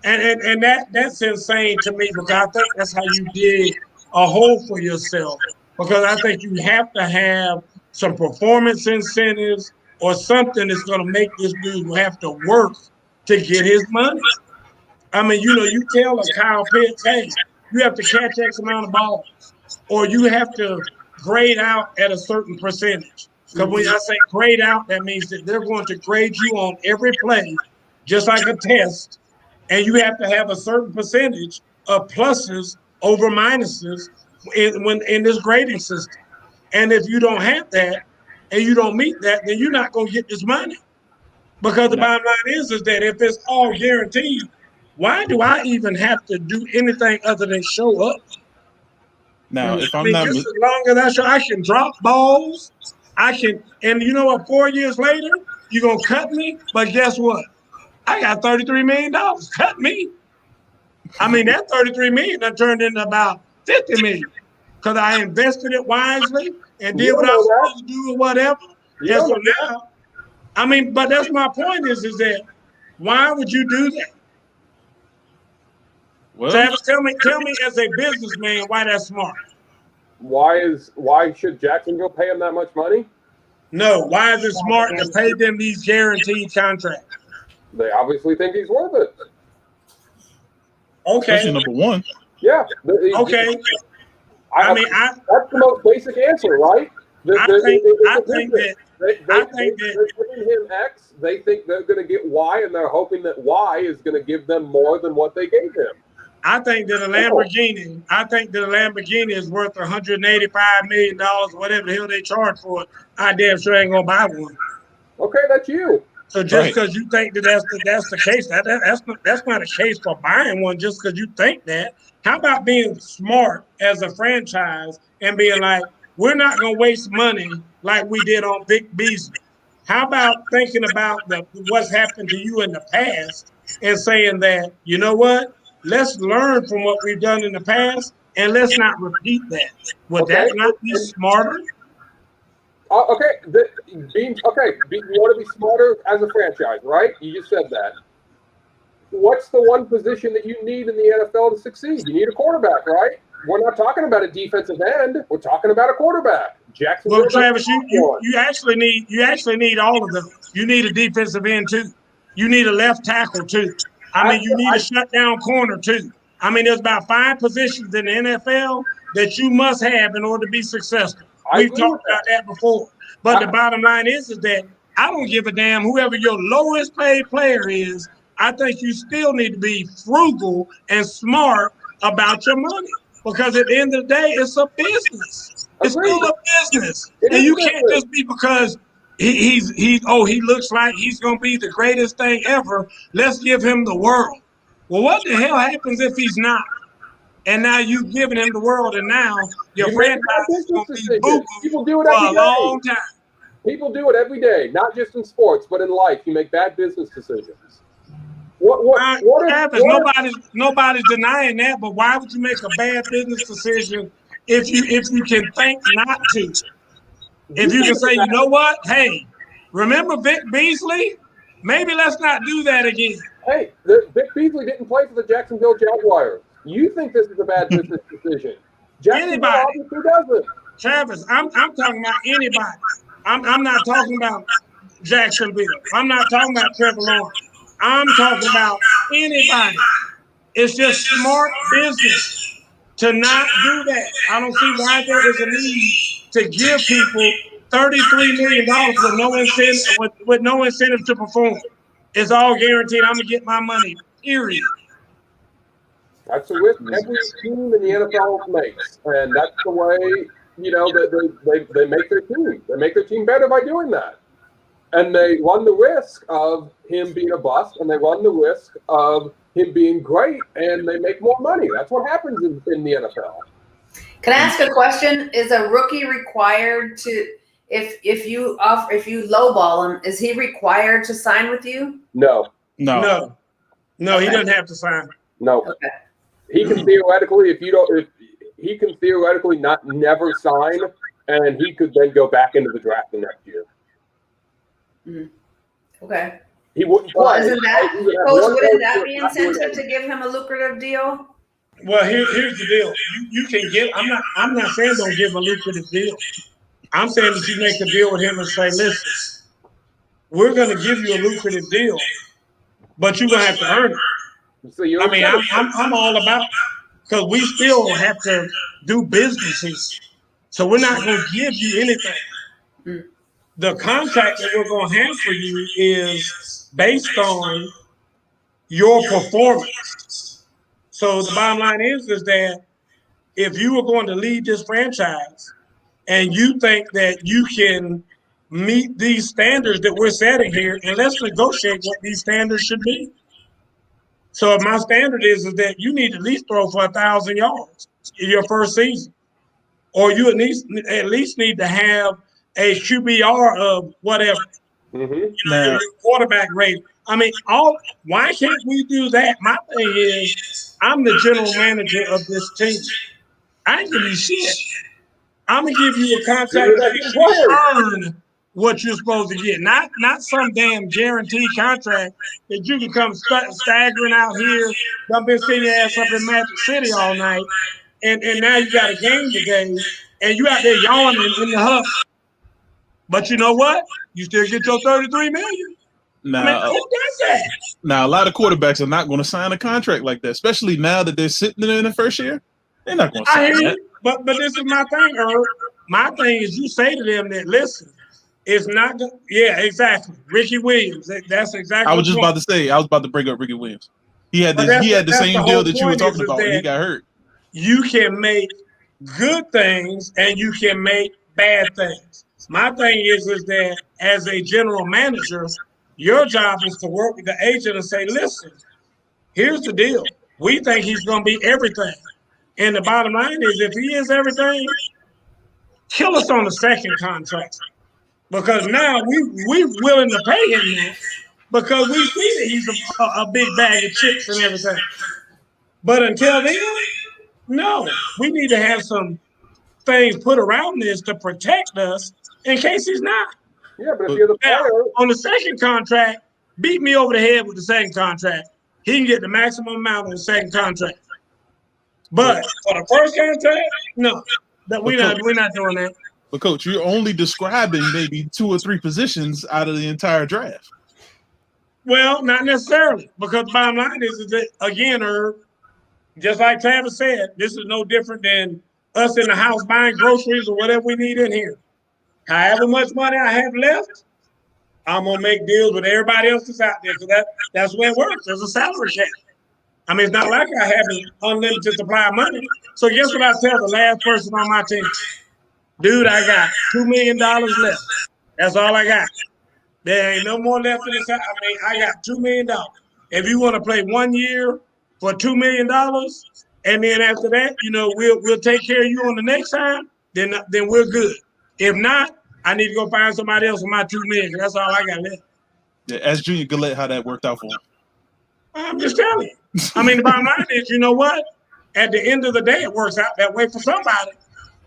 And that's insane to me, because I think that's how you dig a hole for yourself. Because I think you have to have some performance incentives or something that's going to make this dude have to work to get his money. I mean, you tell a Kyle Pitts, hey, you have to catch X amount of balls, or you have to grade out at a certain percentage. Because when I say grade out, that means that they're going to grade you on every play, just like a test. And you have to have a certain percentage of pluses over minuses in this grading system. And if you don't have that and you don't meet that, then you're not going to get this money. Because the bottom line is that if it's all guaranteed, why do I even have to do anything other than show up? Now, if I'm not, just as long as I show, I can drop balls. I can, and you know what? 4 years later, you're going to cut me. But guess what? I got $33 million. Cut me. I mean, that $33 million that turned into about $50 million, because I invested it wisely and did what I was supposed to do or whatever. And so now, I mean, but that's my point is that why would you do that? well, Travis, tell me as a businessman why that's smart. Why should Jacksonville pay him that much money? No, why is it smart to pay them these guaranteed contracts? They obviously think he's worth it. Okay. especially number one. Yeah. Okay. That's the most basic answer, right? I think that They're giving him X. They think they're going to get Y, and they're hoping that Y is going to give them more than what they gave him. I think that a Lamborghini is worth $185 million, whatever the hell they charge for it. I damn sure ain't gonna buy one. Okay, that's you. So just because you think that that's the case, that's not a case for buying one just because you think that. How about being smart as a franchise and being like, we're not gonna waste money like we did on Vic Beasley. How about thinking about what's happened to you in the past and saying that, you know what? Let's learn from what we've done in the past and let's not repeat that. Would that not be smarter? You want to be smarter as a franchise, right? You just said that. What's the one position that you need in the NFL to succeed? You need a quarterback, right? We're not talking about a defensive end. We're talking about a quarterback. Jacksonville. Well, Travis, you actually need all of them. You need a defensive end too. You need a left tackle too. I mean, you need a shutdown corner too. I mean, there's about 5 positions in the NFL that you must have in order to be successful. We've talked about that before. But the bottom line is that I don't give a damn whoever your lowest paid player is. I think you still need to be frugal and smart about your money because at the end of the day, it's a business. It's Agreed. still a business, It and is you business. can't just be because he looks like he's gonna be the greatest thing ever. Let's give him the world. Well, what the hell happens if he's not? And now you've given him the world, and now your You make a bad franchise is business gonna be decision. boo-boo People do it for every a day. long time. People do it every day, not just in sports, but in life. You make bad business decisions. What if Nobody's denying that, but why would you make a bad business decision if you can think not to? If you can say, you know what, hey, remember Vic Beasley? Maybe let's not do that again. Hey, Vic Beasley didn't play for the Jacksonville Jaguars. You think this is a bad business decision? Jacksonville Anybody. obviously doesn't. Travis, I'm talking about anybody. I'm not talking about Jacksonville. I'm not talking about Trevor Lawrence. I'm talking about anybody. It's just smart business to not do that. I don't see why there is a need to give people $33 million with no incentive to perform. It's all guaranteed. I'm gonna get my money. Period. That's a risk every team in the NFL makes, and that's the way they make their team. They make their team better by doing that, and they run the risk of him being a bust, and they run the risk of him being great, and they make more money. That's what happens in the NFL. Can I ask a question? Is a rookie required to, if you lowball him, is he required to sign with you? No, he doesn't have to sign. No. Okay. He can theoretically, he can theoretically never sign, and he could then go back into the draft the next year. Okay. He wouldn't play. Well, wouldn't that be incentive to give him a lucrative deal? Well, here's the deal. You can get. I'm not saying don't give him a lucrative deal. I'm saying that you make a deal with him and say, listen, we're going to give you a lucrative deal, but you're going to have to earn it. So I'm all about, because we still have to do businesses. So we're not going to give you anything. The contract that we're going to have for you is based on your performance. So the bottom line is that if you were going to lead this franchise and you think that you can meet these standards that we're setting here, and let's negotiate what these standards should be. So if my standard is that you need to at least throw for 1,000 yards in your first season, or you at least need to have a QBR of whatever, your quarterback rating. I mean, why can't we do that? My thing is, I'm the general manager of this team. I ain't give you shit. I'm gonna give you a contract that you earn what you're supposed to get, not some damn guaranteed contract that you can come staggering out here. I've been sitting your ass up in Magic City all night, and now you got a game today, and you out there yawning in the huff. But you know what? You still get your $33 million. Now, who does that? Now, a lot of quarterbacks are not going to sign a contract like that, especially now that they're sitting there in the first year. They're not going to sign that. But this is my thing, Herb. My thing is you say to them that, listen, it's not – yeah, exactly. Ricky Williams, that's exactly I was just about to say – I was about to bring up Ricky Williams. He had the same deal that you were talking about when he got hurt. You can make good things and you can make bad things. My thing is that as a general manager, your job is to work with the agent and say, listen, here's the deal. We think he's going to be everything. And the bottom line is if he is everything, kill us on the second contract. Because now we're willing to pay him that because we see that he's a big bag of chips and everything. But until then, no. We need to have some things put around this to protect us in case he's not. Yeah, but if you're the player on the second contract, beat me over the head with the second contract. He can get the maximum amount on the second contract. But for the first contract, no. We're not doing that. But Coach, you're only describing maybe 2 or 3 positions out of the entire draft. Well, not necessarily, because the bottom line is that, again, Herb, just like Travis said, this is no different than us in the house buying groceries or whatever we need in here. However much money I have left, I'm gonna make deals with everybody else that's out there because that's where it works. There's a salary cap. I mean, it's not like I have an unlimited supply of money. So guess what I tell the last person on my team? Dude, I got $2 million left. That's all I got. There ain't no more left in this. I mean, I got $2 million. If you want to play 1 year for $2 million, and then after that, you know, we'll take care of you on the next time, then we're good. If not, I need to go find somebody else with my $2 million. That's all I got left. Yeah, ask Junior Gillette how that worked out for him. I'm just telling you. I mean, the bottom line is, you know what? At the end of the day, it works out that way for somebody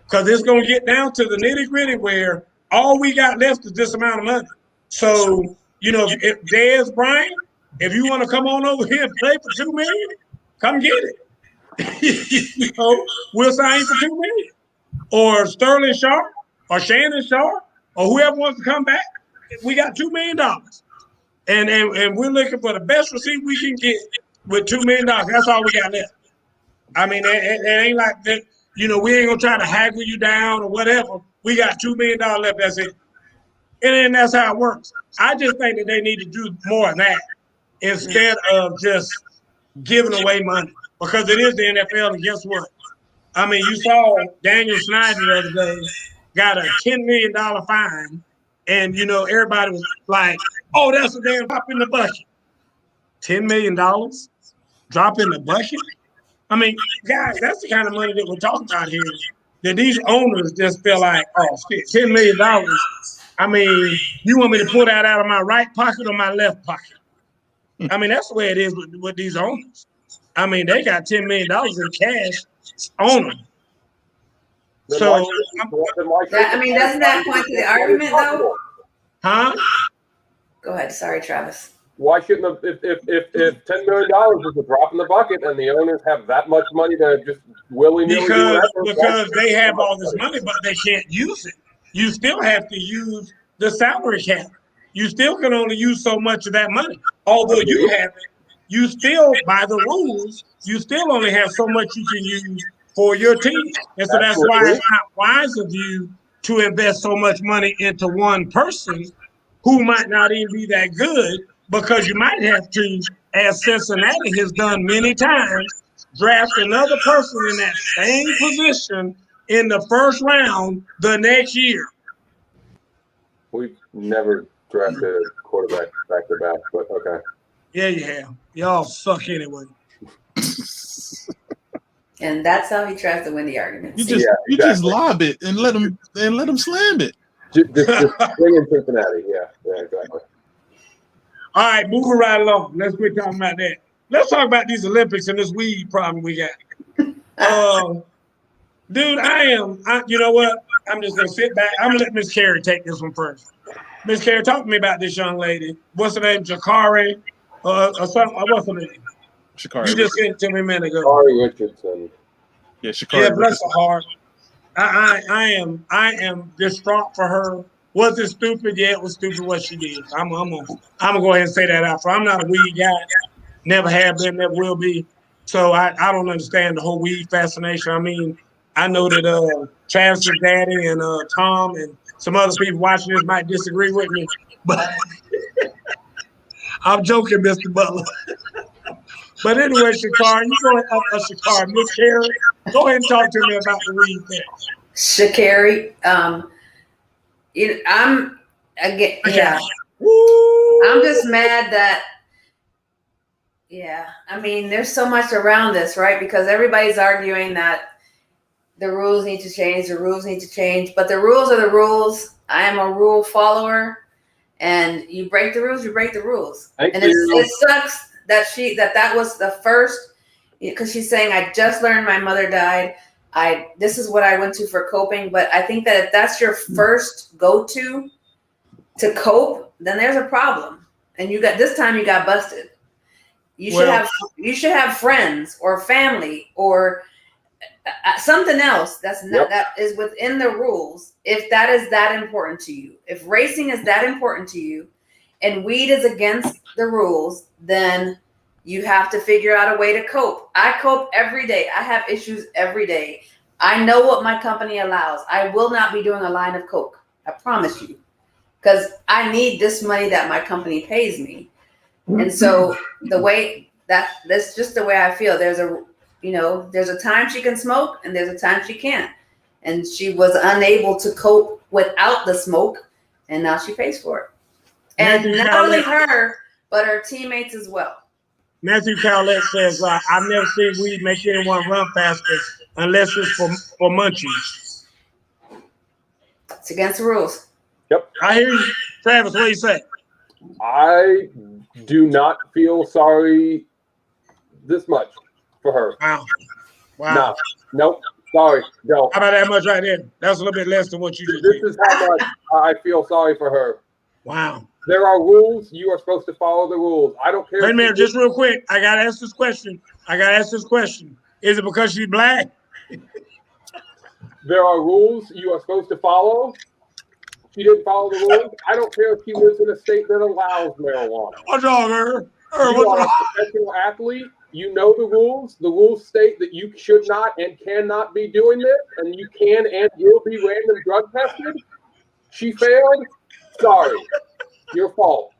because it's going to get down to the nitty-gritty where all we got left is this amount of money. So, you know, if Dez Bryant, if you want to come on over here and play for $2 million, come get it. You know, we'll sign you for $2 million. Or Sterling Sharp, or Shannon Sharp, or whoever wants to come back. We got $2 million. And we're looking for the best receiver we can get with $2 million. That's all we got left. I mean, it ain't like that. You know, we ain't gonna try to haggle you down or whatever. We got $2 million left. That's it. And then that's how it works. I just think that they need to do more of that instead of just giving away money because it is the NFL. And guess what? I mean, you saw Daniel Snyder the other day got a $10 million fine, and you know everybody was like, "Oh, that's a damn drop in the bucket." $10 million drop in the bucket. I mean, guys, that's the kind of money that we're talking about here. That these owners just feel like, "Oh, shit, $10 million. I mean, you want me to pull that out of my right pocket or my left pocket?" I mean, that's the way it is with these owners. I mean, they got $10 million in cash on them. So, I mean, doesn't that point to the argument, though? huh? Go ahead. Sorry, Travis. Why shouldn't if $10 million is a drop in the bucket and the owners have that much money to just willy-nilly do whatever? Because they have all this money, but they can't use it. You still have to use the salary cap. You still can only use so much of that money. Although you have it, you still, by the rules, you still only have so much you can use for your team. And so that's why it's not wise of you to invest so much money into one person who might not even be that good, because you might have to, as Cincinnati has done many times, draft another person in that same position in the first round the next year. We've never drafted a quarterback back to back, but okay. Yeah, you have. Y'all suck anyway. And that's how he tries to win the argument. You just lob it and let him slam it. Just bring in Cincinnati. Yeah, exactly. All right, moving right along. Let's quit talking about that. Let's talk about these Olympics and this weed problem we got. Dude, you know what? I'm just going to sit back. I'm going to let Miss Carey take this one first. Miss Carey, talk to me about this young lady. What's her name? Jakari? Or something? What's her name? Shakari. You just sent it to me a minute ago. Shakari Richardson. Yeah, Shakari. Yeah, bless her heart. I am distraught for her. Was it stupid? Yeah, it was stupid what she did. I'm gonna go ahead and say that out. I'm not a weed guy. Never have been, never will be. So I don't understand the whole weed fascination. I mean, I know that Travis's daddy and Tom and some other people watching this might disagree with me, but I'm joking, Mr. Butler. But anyway, Shakari, you go ahead, Shakari, Miss Carey, go ahead and talk to me about the weed thing. Shakari, I'm just mad that, I mean, there's so much around this, right? Because everybody's arguing that the rules need to change, but the rules are the rules. I am a rule follower, and you break the rules, you break the rules. It sucks that was the first, because she's saying, I just learned my mother died. This is what I went to for coping. But I think that if that's your first go-to to cope, then there's a problem. And this time you got busted. You should have friends or family or something else that is within the rules. If that is that important to you, if racing is that important to you, and weed is against the rules, then you have to figure out a way to cope. I cope every day. I have issues every day. I know what my company allows. I will not be doing a line of coke. I promise you. because I need this money that my company pays me. And so the way that's just the way I feel. There's a time she can smoke and there's a time she can't. And she was unable to cope without the smoke, and now she pays for it. And Matthew not only her, but her teammates as well. Matthew Cowlett says, I've never seen weed make anyone run faster unless it's for munchies. It's against the rules. Yep. I hear you. Travis, what do you say? I do not feel sorry this much for her. Wow. No. Nope. Sorry. No. How about that much right there? That's a little bit less than what you just did. This is how much I feel sorry for her. Wow. There are rules. You are supposed to follow the rules. I don't care. Wait a minute, just real quick. I got to ask this question. Is it because she's black? There are rules you are supposed to follow. She didn't follow the rules. I don't care if she lives in a state that allows marijuana. What's wrong, Herb? You are a professional athlete. You know the rules. The rules state that you should not and cannot be doing this, and you can and will be random drug tested. She failed. Sorry. Your fault.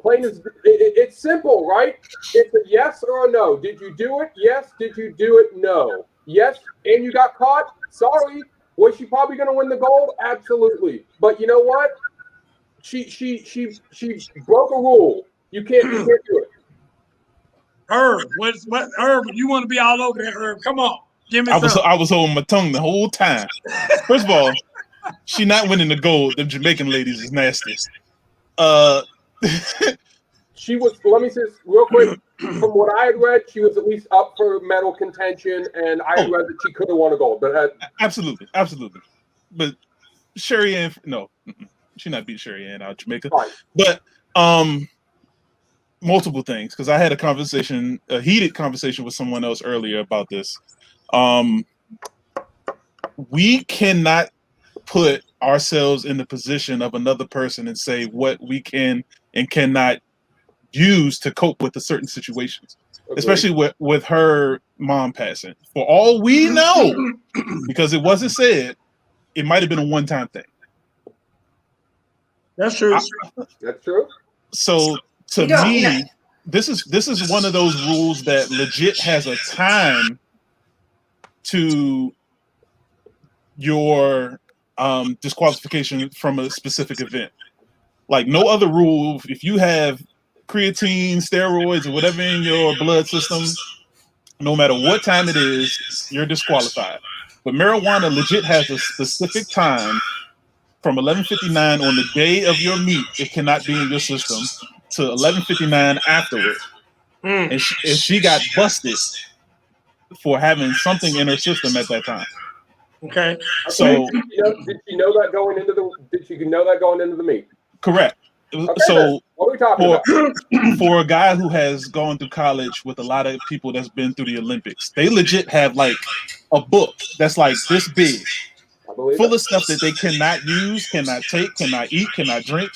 Plain as it's simple, right? It's a yes or a no. Did you do it? Yes. Did you do it? No. Yes, and you got caught. Sorry. Was she probably going to win the gold? Absolutely. But you know what? She broke a rule. You can't do it. Herb, what Herb? You want to be all over that, Herb? Come on, give me some. I was holding my tongue the whole time. First of all, she not winning the gold. The Jamaican ladies is nasty. She was. Let me say this real quick. From what I had read, she was at least up for medal contention, and I read that she could have won a gold. But absolutely. But Sherry Ann, no, she not beat Sherry Ann out of Jamaica. Fine. But multiple things, because I had a heated conversation with someone else earlier about this. We cannot put ourselves in the position of another person and say what we can and cannot use to cope with the certain situations, especially with her mom passing. For all we know, because it wasn't said, it might have been a one-time thing. That's true. That's true. So to me, this is one of those rules that legit has a time to your disqualification from a specific event. Like no other rule, if you have creatine, steroids, or whatever in your blood system, no matter what time it is, you're disqualified. But marijuana legit has a specific time from 11:59 on the day of your meet. It cannot be in your system to 11:59 afterward. And she got busted for having something in her system at that time. Okay. So did she know that going into the meet? Correct. Okay, so what are we talking about? For a guy who has gone through college with a lot of people that's been through the Olympics, they legit have like a book that's like this big, full of stuff that they cannot use, cannot take, cannot eat, cannot drink,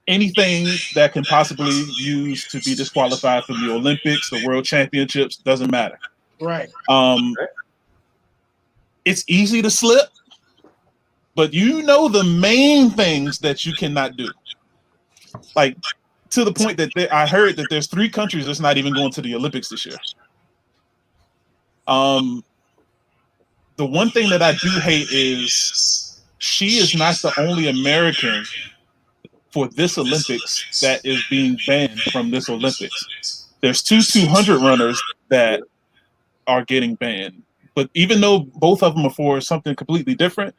anything that can possibly use to be disqualified from the Olympics, the World Championships, doesn't matter. Right. It's easy to slip, but you know the main things that you cannot do. Like to the point that I heard that there's 3 countries that's not even going to the Olympics this year. The one thing that I do hate is she is not the only American for this Olympics that is being banned from this Olympics. There's 200 runners that are getting banned. But even though both of them are for something completely different,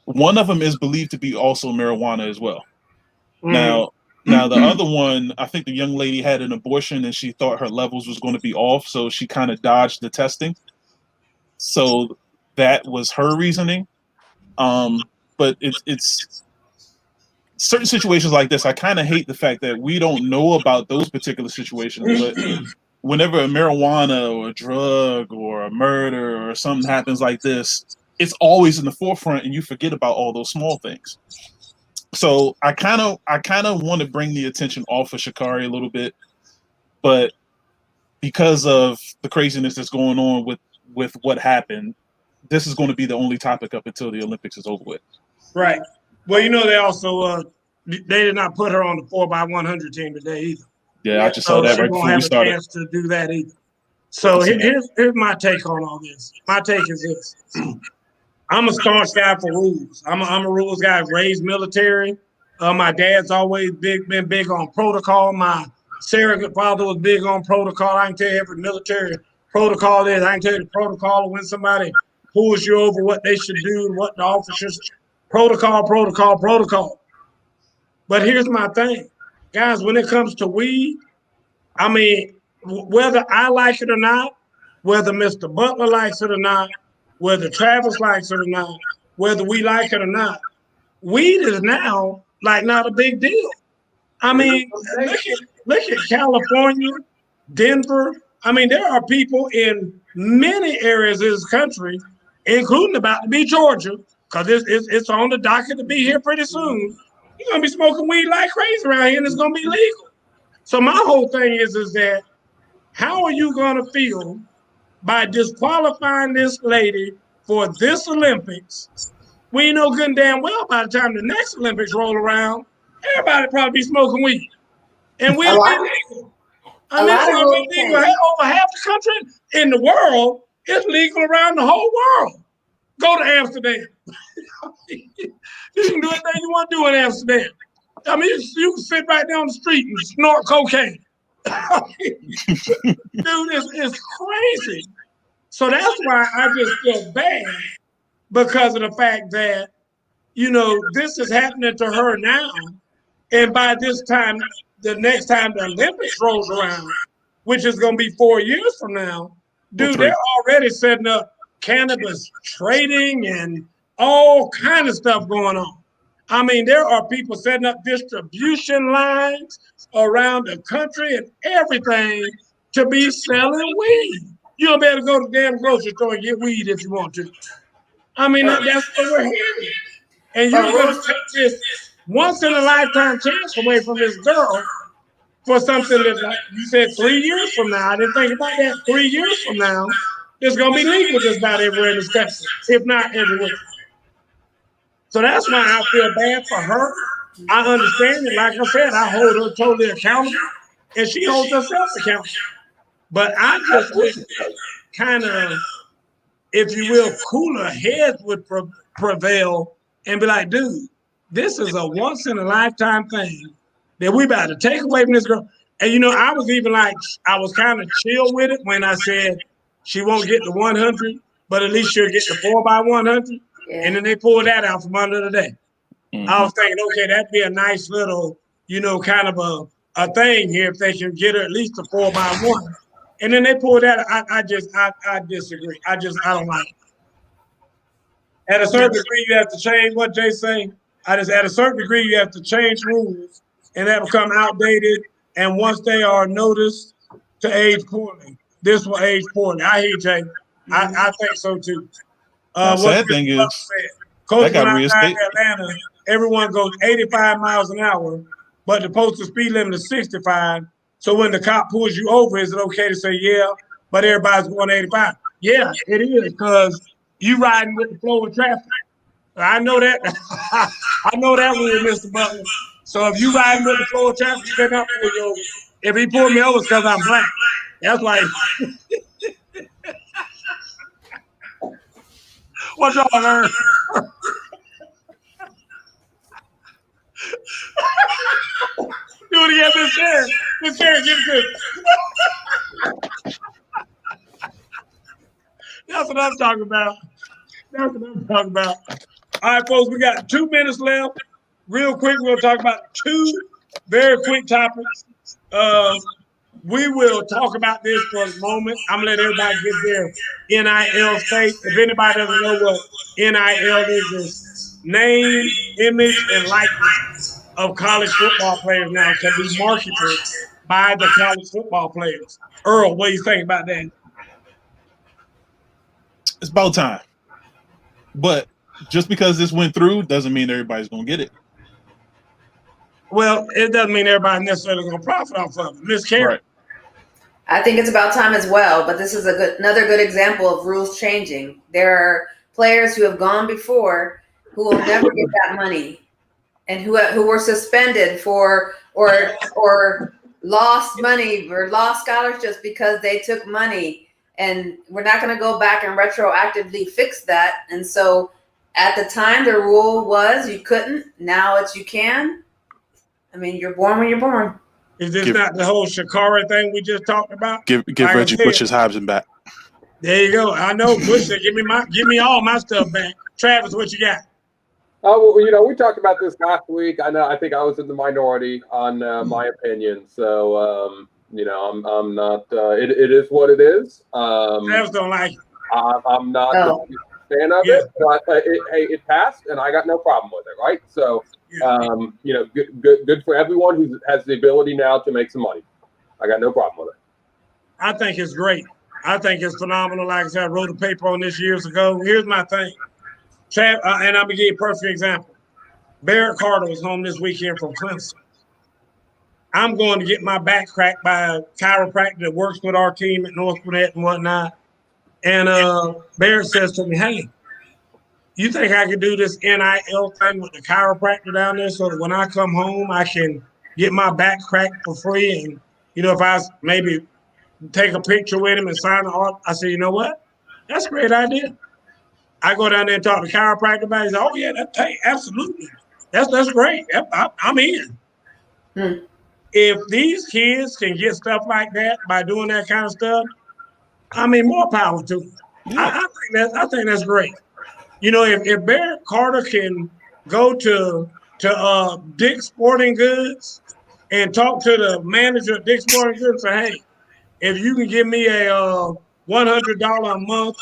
one of them is believed to be also marijuana as well. Now the other one, I think the young lady had an abortion and she thought her levels was going to be off, so she kind of dodged the testing. So that was her reasoning. But it's certain situations like this. I kind of hate the fact that we don't know about those particular situations, but whenever a marijuana or a drug or a murder or something happens like this, it's always in the forefront and you forget about all those small things. So I kind of want to bring the attention off of Sha'Carri a little bit, but because of the craziness that's going on with what happened, this is going to be the only topic up until the Olympics is over with. Right. Well, you know, they also they did not put her on the 4x100 team today either. Yeah, I just saw So that she right won't before we have a started. chance to do that either. So I seen that. here's my take on all this. My take is this. I'm a staunch guy for rules. I'm a rules guy, raised military. My dad's always been big on protocol. My surrogate father was big on protocol. I can tell you every military protocol is. I can tell you the protocol of when somebody pulls you over, what they should do, what the officers, protocol. But here's my thing. Guys, when it comes to weed, I mean, whether I like it or not, whether Mr. Butler likes it or not, whether Travis likes it or not, whether we like it or not, weed is now like not a big deal. I mean, look at California, Denver. I mean, there are people in many areas of this country, including about to be Georgia, because it's on the docket to be here pretty soon. You're gonna be smoking weed like crazy around here, and it's gonna be legal. So my whole thing is that how are you gonna feel by disqualifying this lady for this Olympics? We know good and damn well by the time the next Olympics roll around, everybody probably be smoking weed. And we'll be legal. I mean, it's gonna be legal over half the country in the world. It's legal around the whole world. Go to Amsterdam. You can do anything you want to do in Amsterdam. I mean, you can sit right down the street and snort cocaine. Dude, it's crazy. So that's why I just feel bad because of the fact that, you know, this is happening to her now. And by this time, the next time the Olympics rolls around, which is going to be 4 years from now, dude, they're already setting up cannabis trading and all kind of stuff going on. I mean, there are people setting up distribution lines around the country and everything to be selling weed. You'll be able to go to the damn grocery store and get weed if you want to. I mean, that's where we're headed. And you're going to take this once-in-a-lifetime chance away from this girl for something that, like you said, 3 years from now. I didn't think about that. 3 years from now, it's going to be legal just about everywhere in this country, if not everywhere. So that's why I feel bad for her. I understand it. Like I said, I hold her totally accountable, and she holds herself accountable. But I just wish kind of, if you will, cooler heads would prevail and be like, dude, this is a once-in-a-lifetime thing that we about to take away from this girl. And, you know, I was even like, I was kind of chill with it when I said she won't get the 100, but at least she'll get the 4x100. Yeah. And then they pulled that out from under the day. Mm-hmm. I was thinking, okay, that'd be a nice little, you know, kind of a thing here if they can get her at least a 4x1. And then they pulled that. I disagree. I don't like it. At a certain degree, you have to change what Jay's saying. At a certain degree, you have to change rules, and that become outdated. And once they are noticed to age poorly, this will age poorly. I hear you, Jay. I think so too. Sad thing is, Coach, when I got in Atlanta, everyone goes 85 miles an hour, but the posted speed limit is 65. So when the cop pulls you over, is it okay to say, yeah, but everybody's going 85? Yeah, it is, because you riding with the flow of traffic. I know that. I know that rule, Mr. Butler. So if you riding with the flow of traffic, you better not pull you over. If he pulled me over, it's because I'm black. That's why. What y'all heard? Do it again, Miss Karen. Miss Karen, give it to me. That's what I'm talking about. All right, folks, we got 2 minutes left. Real quick, we'll talk about 2 very quick topics. We will talk about this for a moment. I'm going to let everybody get their NIL state. If anybody doesn't know what NIL is, it's name, image, and likeness of college football players now can be marketed by the college football players. Earl, what do you think about that? It's about time. But just because this went through doesn't mean everybody's going to get it. Well, it doesn't mean everybody necessarily going to profit off of it. Miss Karen. Right. I think it's about time as well, but this is another good example of rules changing. There are players who have gone before who will never get that money. and who were suspended for or lost money or lost scholarships because they took money, and we're not going to go back and retroactively fix that. And so at the time the rule was you couldn't, now it's you can. I mean, you're born when you're born. Is this not the whole Shakara thing we just talked about? Give Like Reggie Bush his Hobson back. There you go. I know Bush said, give me all my stuff back. Travis, what you got? Oh, well, we talked about this last week. I think I was in the minority on my opinion. So, I'm not. It is what it is. Travis don't like it. I'm not a fan of it, but it passed, and I got no problem with it. Right? So, good for everyone who has the ability now to make some money. I got no problem with it. I think it's great. I think it's phenomenal. Like I said, I wrote a paper on this years ago. Here's my thing. And I'm going to give you a perfect example. Barrett Carter was home this weekend from Clemson. I'm going to get my back cracked by a chiropractor that works with our team at North Gwinnett and whatnot. And Barrett says to me, hey, you think I could do this NIL thing with the chiropractor down there so that when I come home, I can get my back cracked for free? And, if I maybe take a picture with him and sign the art, I said, you know what? That's a great idea. I go down there and talk to the chiropractor about it. He said, oh, yeah, absolutely. That's great. I'm in. If these kids can get stuff like that by doing that kind of stuff, I mean, more power to them. Yeah. I think that's great. If Barrett Carter can go to Dick's Sporting Goods and talk to the manager of Dick's Sporting Goods and say, hey, if you can give me a $100 a month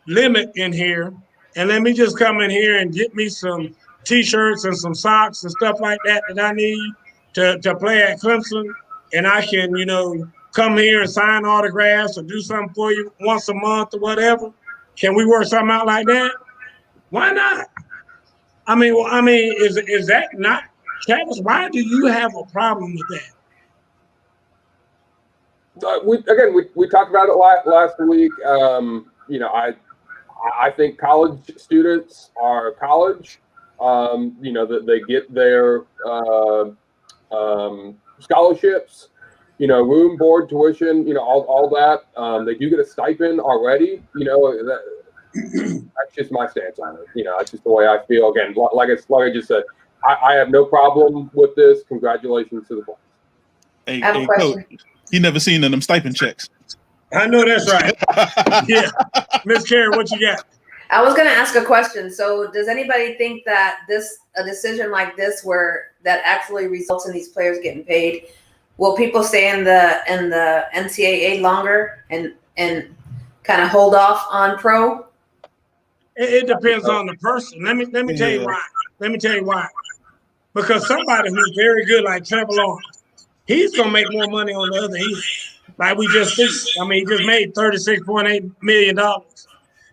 limit in here, and let me just come in here and get me some T-shirts and some socks and stuff like that I need to play at Clemson, and I can, come here and sign autographs or do something for you once a month or whatever. Can we work something out like that? Why not? I mean, is that not, Travis? Why do you have a problem with that? We talked about it last week. I think college students are college. That they get their scholarships, room, board, tuition, all that. They do get a stipend already. That's just my stance on it. That's just the way I feel. Again, like I just said, I have no problem with this. Congratulations to the players. Hey, Coach, you never seen them stipend checks. I know that's right. Yeah. Miss Carey, what you got? I was going to ask a question. So does anybody think that a decision like this that actually results in these players getting paid, will people stay in the NCAA longer and kind of hold off on pro? It depends on the person. Let me tell you why. Let me tell you why. Because somebody who's very good like Trevor Lawrence, he's going to make more money on the other end. Like we just see. I mean, he just made $36.8 million.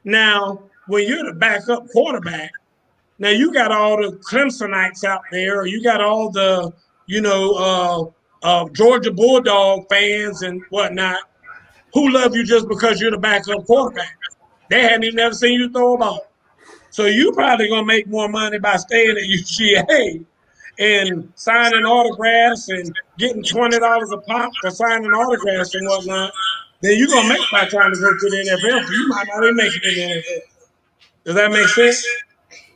Now, when you're the backup quarterback, now you got all the Clemsonites out there, or you got all the, Georgia Bulldog fans and whatnot who love you just because you're the backup quarterback. They hadn't even ever seen you throw a ball. So you probably going to make more money by staying at UGA and signing autographs and getting $20 a pop for signing autographs and whatnot, then you're going to make by trying to go to the NFL. So you might not even make it in the NFL. Does that make sense?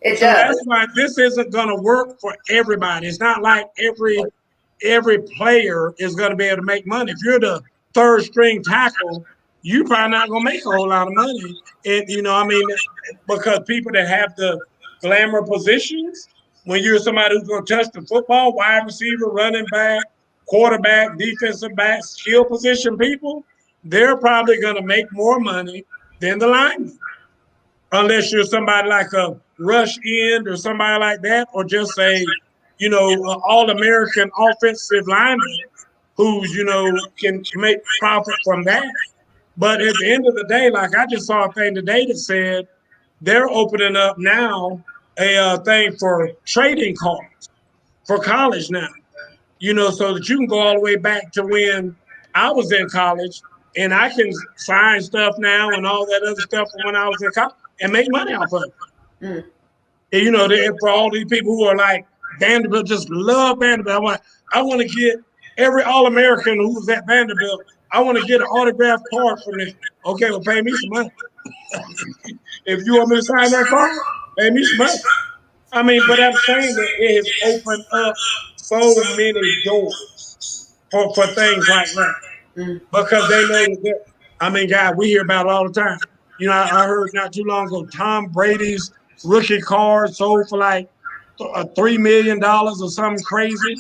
It does. That's why this isn't going to work for everybody. It's not like every player is going to be able to make money. If you're the third string tackle, you're probably not going to make a whole lot of money. And, because people that have the glamour positions, when you're somebody who's going to touch the football, wide receiver, running back, quarterback, defensive back, skill position people, they're probably going to make more money than the lineman. Unless you're somebody like a rush end or somebody like that, or just a, all-American offensive lineman who's, can make profit from that. But at the end of the day, like I just saw a thing today that said they're opening up now a thing for trading cards for college now, so that you can go all the way back to when I was in college and I can sign stuff now and all that other stuff from when I was in college and make money off of it. And, for all these people who are like Vanderbilt, just love Vanderbilt. I want to get every All-American who's at Vanderbilt, I want to get an autographed card from them. Okay, well, pay me some money. If you want me to sign that card, pay me some money. I mean, but I'm saying that it has opened up so many doors for things like that. Because they know that, guys, we hear about it all the time. I heard not too long ago, Tom Brady's rookie card sold for like $3 million or something crazy.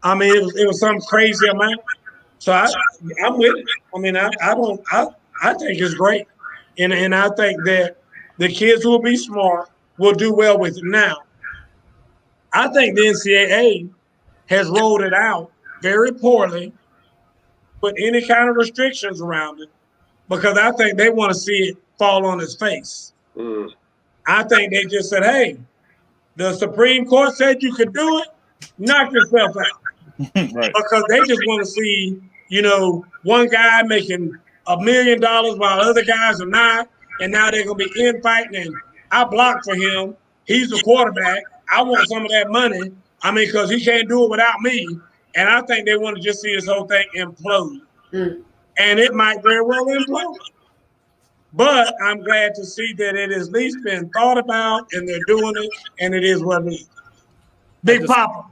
It was some crazy amount. So I'm with it. I think it's great. And I think that the kids who will be smart will do well with it. Now, I think the NCAA has rolled it out very poorly, put any kind of restrictions around it, because I think they want to see it fall on its face. I think they just said, hey, the Supreme Court said you could do it, knock yourself out. Right. Because they just want to see, one guy making $1 million while other guys are not, and now they're going to be infighting, and I blocked for him. He's the quarterback. I want some of that money. Because he can't do it without me. And I think they want to just see this whole thing implode. And it might very well implode. But I'm glad to see that it has at least been thought about, and they're doing it, and it is what it is. Big Papa.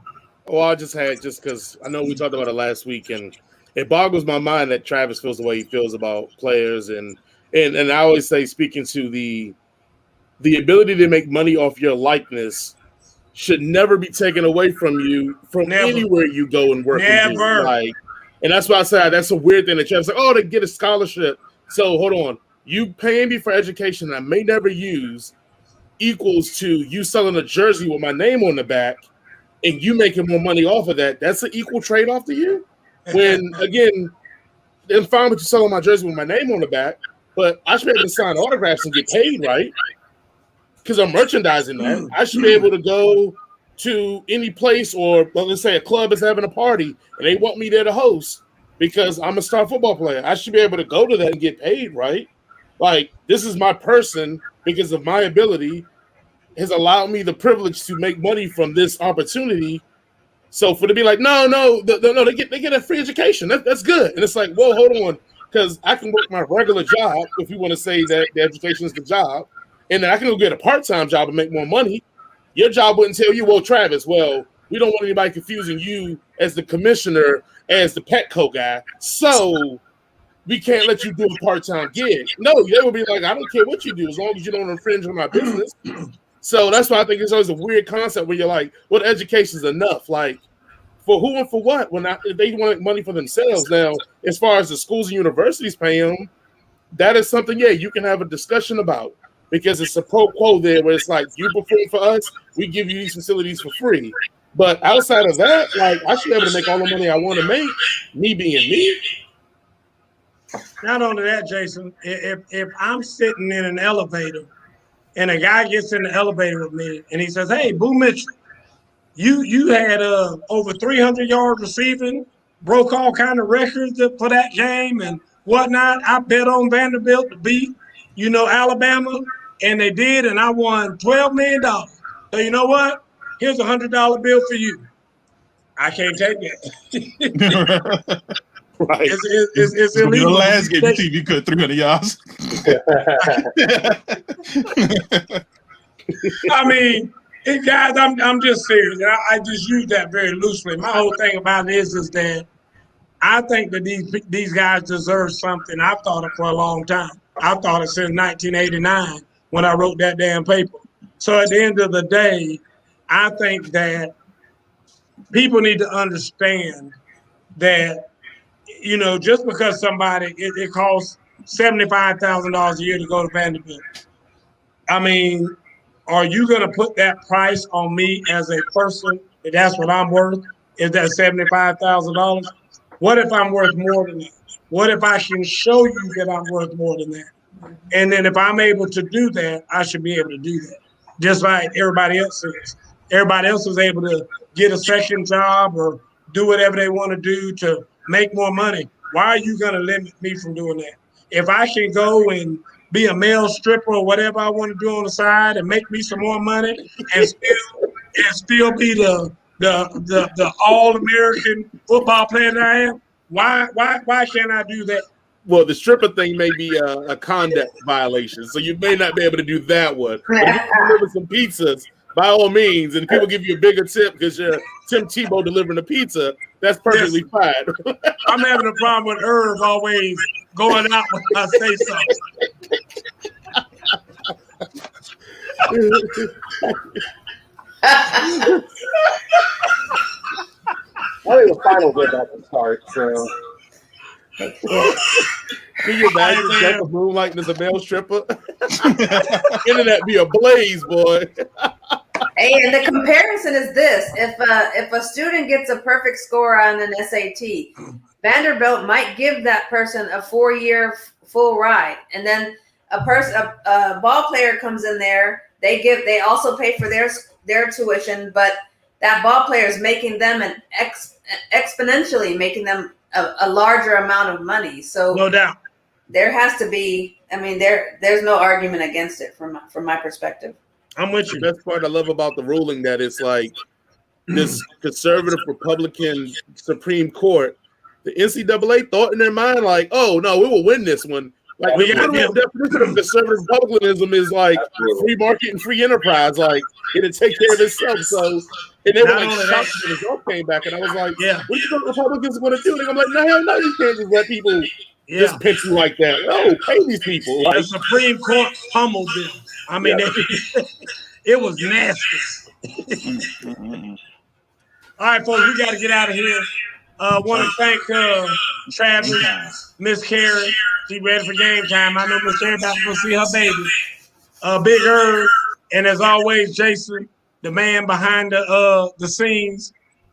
Well, I just because I know we talked about it last week, and it boggles my mind that Travis feels the way he feels about players, and I always say, speaking to the ability to make money off your likeness should never be taken away from you from anywhere you go and work. Never. And that's why I said that's a weird thing that Travis like, oh, to get a scholarship. So hold on, you paying me for education that I may never use equals to you selling a jersey with my name on the back, and you making more money off of that. That's an equal trade-off to you. When again, I'm fine with you selling my jersey with my name on the back, but I should be able to sign autographs and get paid, right? Because I'm merchandising that. I should be able to go to any place, or let's say a club is having a party and they want me there to host because I'm a star football player. I should be able to go to that and get paid, right? Like, this is my person because of my ability has allowed me the privilege to make money from this opportunity. So for to be like, no, they get a free education. That's good. And it's like, whoa, hold on, because I can work my regular job, if you want to say that the education is the job, and then I can go get a part-time job and make more money. Your job wouldn't tell you, well, Travis, we don't want anybody confusing you as the commissioner as the Petco guy, so we can't let you do a part-time gig. No, they would be like, I don't care what you do as long as you don't infringe on my business. So that's why I think it's always a weird concept where you're like, well, education is enough. Like, for who and for what? If they want money for themselves. Now, as far as the schools and universities pay them, that is something, you can have a discussion about, because it's a pro quo there where it's like, you perform for us, we give you these facilities for free. But outside of that, like, I should be able to make all the money I want to make, me being me. Not only that, Jason, if I'm sitting in an elevator and a guy gets in the elevator with me and he says, hey, Boo Mitchell, you had over 300 yards receiving, broke all kind of records for that game and whatnot. I bet on Vanderbilt to beat, Alabama, and they did, and I won $12 million. So you know what? Here's a $100 bill for you. I can't take that. Right. It's illegal. The last game you think you could 300 yards. Guys, I'm just serious. I just use that very loosely. My whole thing about it is that I think that these guys deserve something. I've thought it for a long time. I've thought it since 1989 when I wrote that damn paper. So at the end of the day, I think that people need to understand that, just because somebody, it costs $75,000 a year to go to Vanderbilt. Are you going to put that price on me as a person? If that's what I'm worth, is that $75,000? What if I'm worth more than that? What if I can show you that I'm worth more than that? And then if I'm able to do that, I should be able to do that, just like everybody else is. Everybody else is able to get a second job or do whatever they want to do to make more money. Why are you going to limit me from doing that? If I can go and be a male stripper or whatever I want to do on the side and make me some more money and still be the all-American football player that I am? Why can't I do that? Well, the stripper thing may be a conduct violation, so you may not be able to do that one. But if you deliver some pizzas, by all means, and people give you a bigger tip because you're Tim Tebow delivering a pizza, that's perfectly fine. I'm having a problem with Irv always going out when I say something. I think the finals are about to start, so. Can you imagine Jacob Moonlighting as a male stripper? Internet be ablaze, boy. Hey, and the comparison is this: if a student gets a perfect score on an SAT, Vanderbilt might give that person a 4-year full ride, and then a ball player comes in there. They also pay for their tuition, but that ball player is making them exponentially making them a larger amount of money. So no doubt, there has to be. I mean, there's no argument against it from my perspective. I'm with you. The best part I love about the ruling that it's like this conservative Republican Supreme Court, the NCAA thought in their mind like, oh no, we will win this one. Like the literal definition of conservative republicanism is like free market and free enterprise. Like it'll take care of itself. So and they were like shocked when the result came back, and I was like, what do you think Republicans are going to do? And I'm like, no, hell no, you can't just let people just pinch you like that. No, pay these people. Like, the Supreme Court pummeled them. I mean, it was nasty. All right, folks, we got to get out of here. Want to thank Travis, Miss Carrie. She ready for game time. I know Miss Carrie about to go see her baby. Big Irv, and as always, Jason, the man behind the scenes,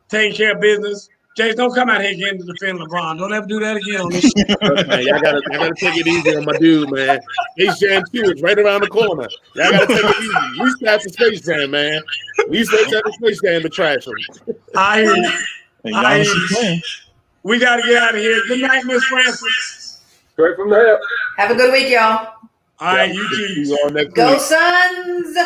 taking care of business. Jason, don't come out here again to defend LeBron. Don't ever do that again on this show. Man, I gotta take it easy on my dude, man. Space Jam 2 is right around the corner. Y'all gotta take it easy. We start the Space Jam, man. We start the Space Jam to trash them. I hear you. We gotta get out of here. Good night, Miss Francis. Straight from the hip. Have a good week, y'all. All right, you too. See you all next Go week. Suns!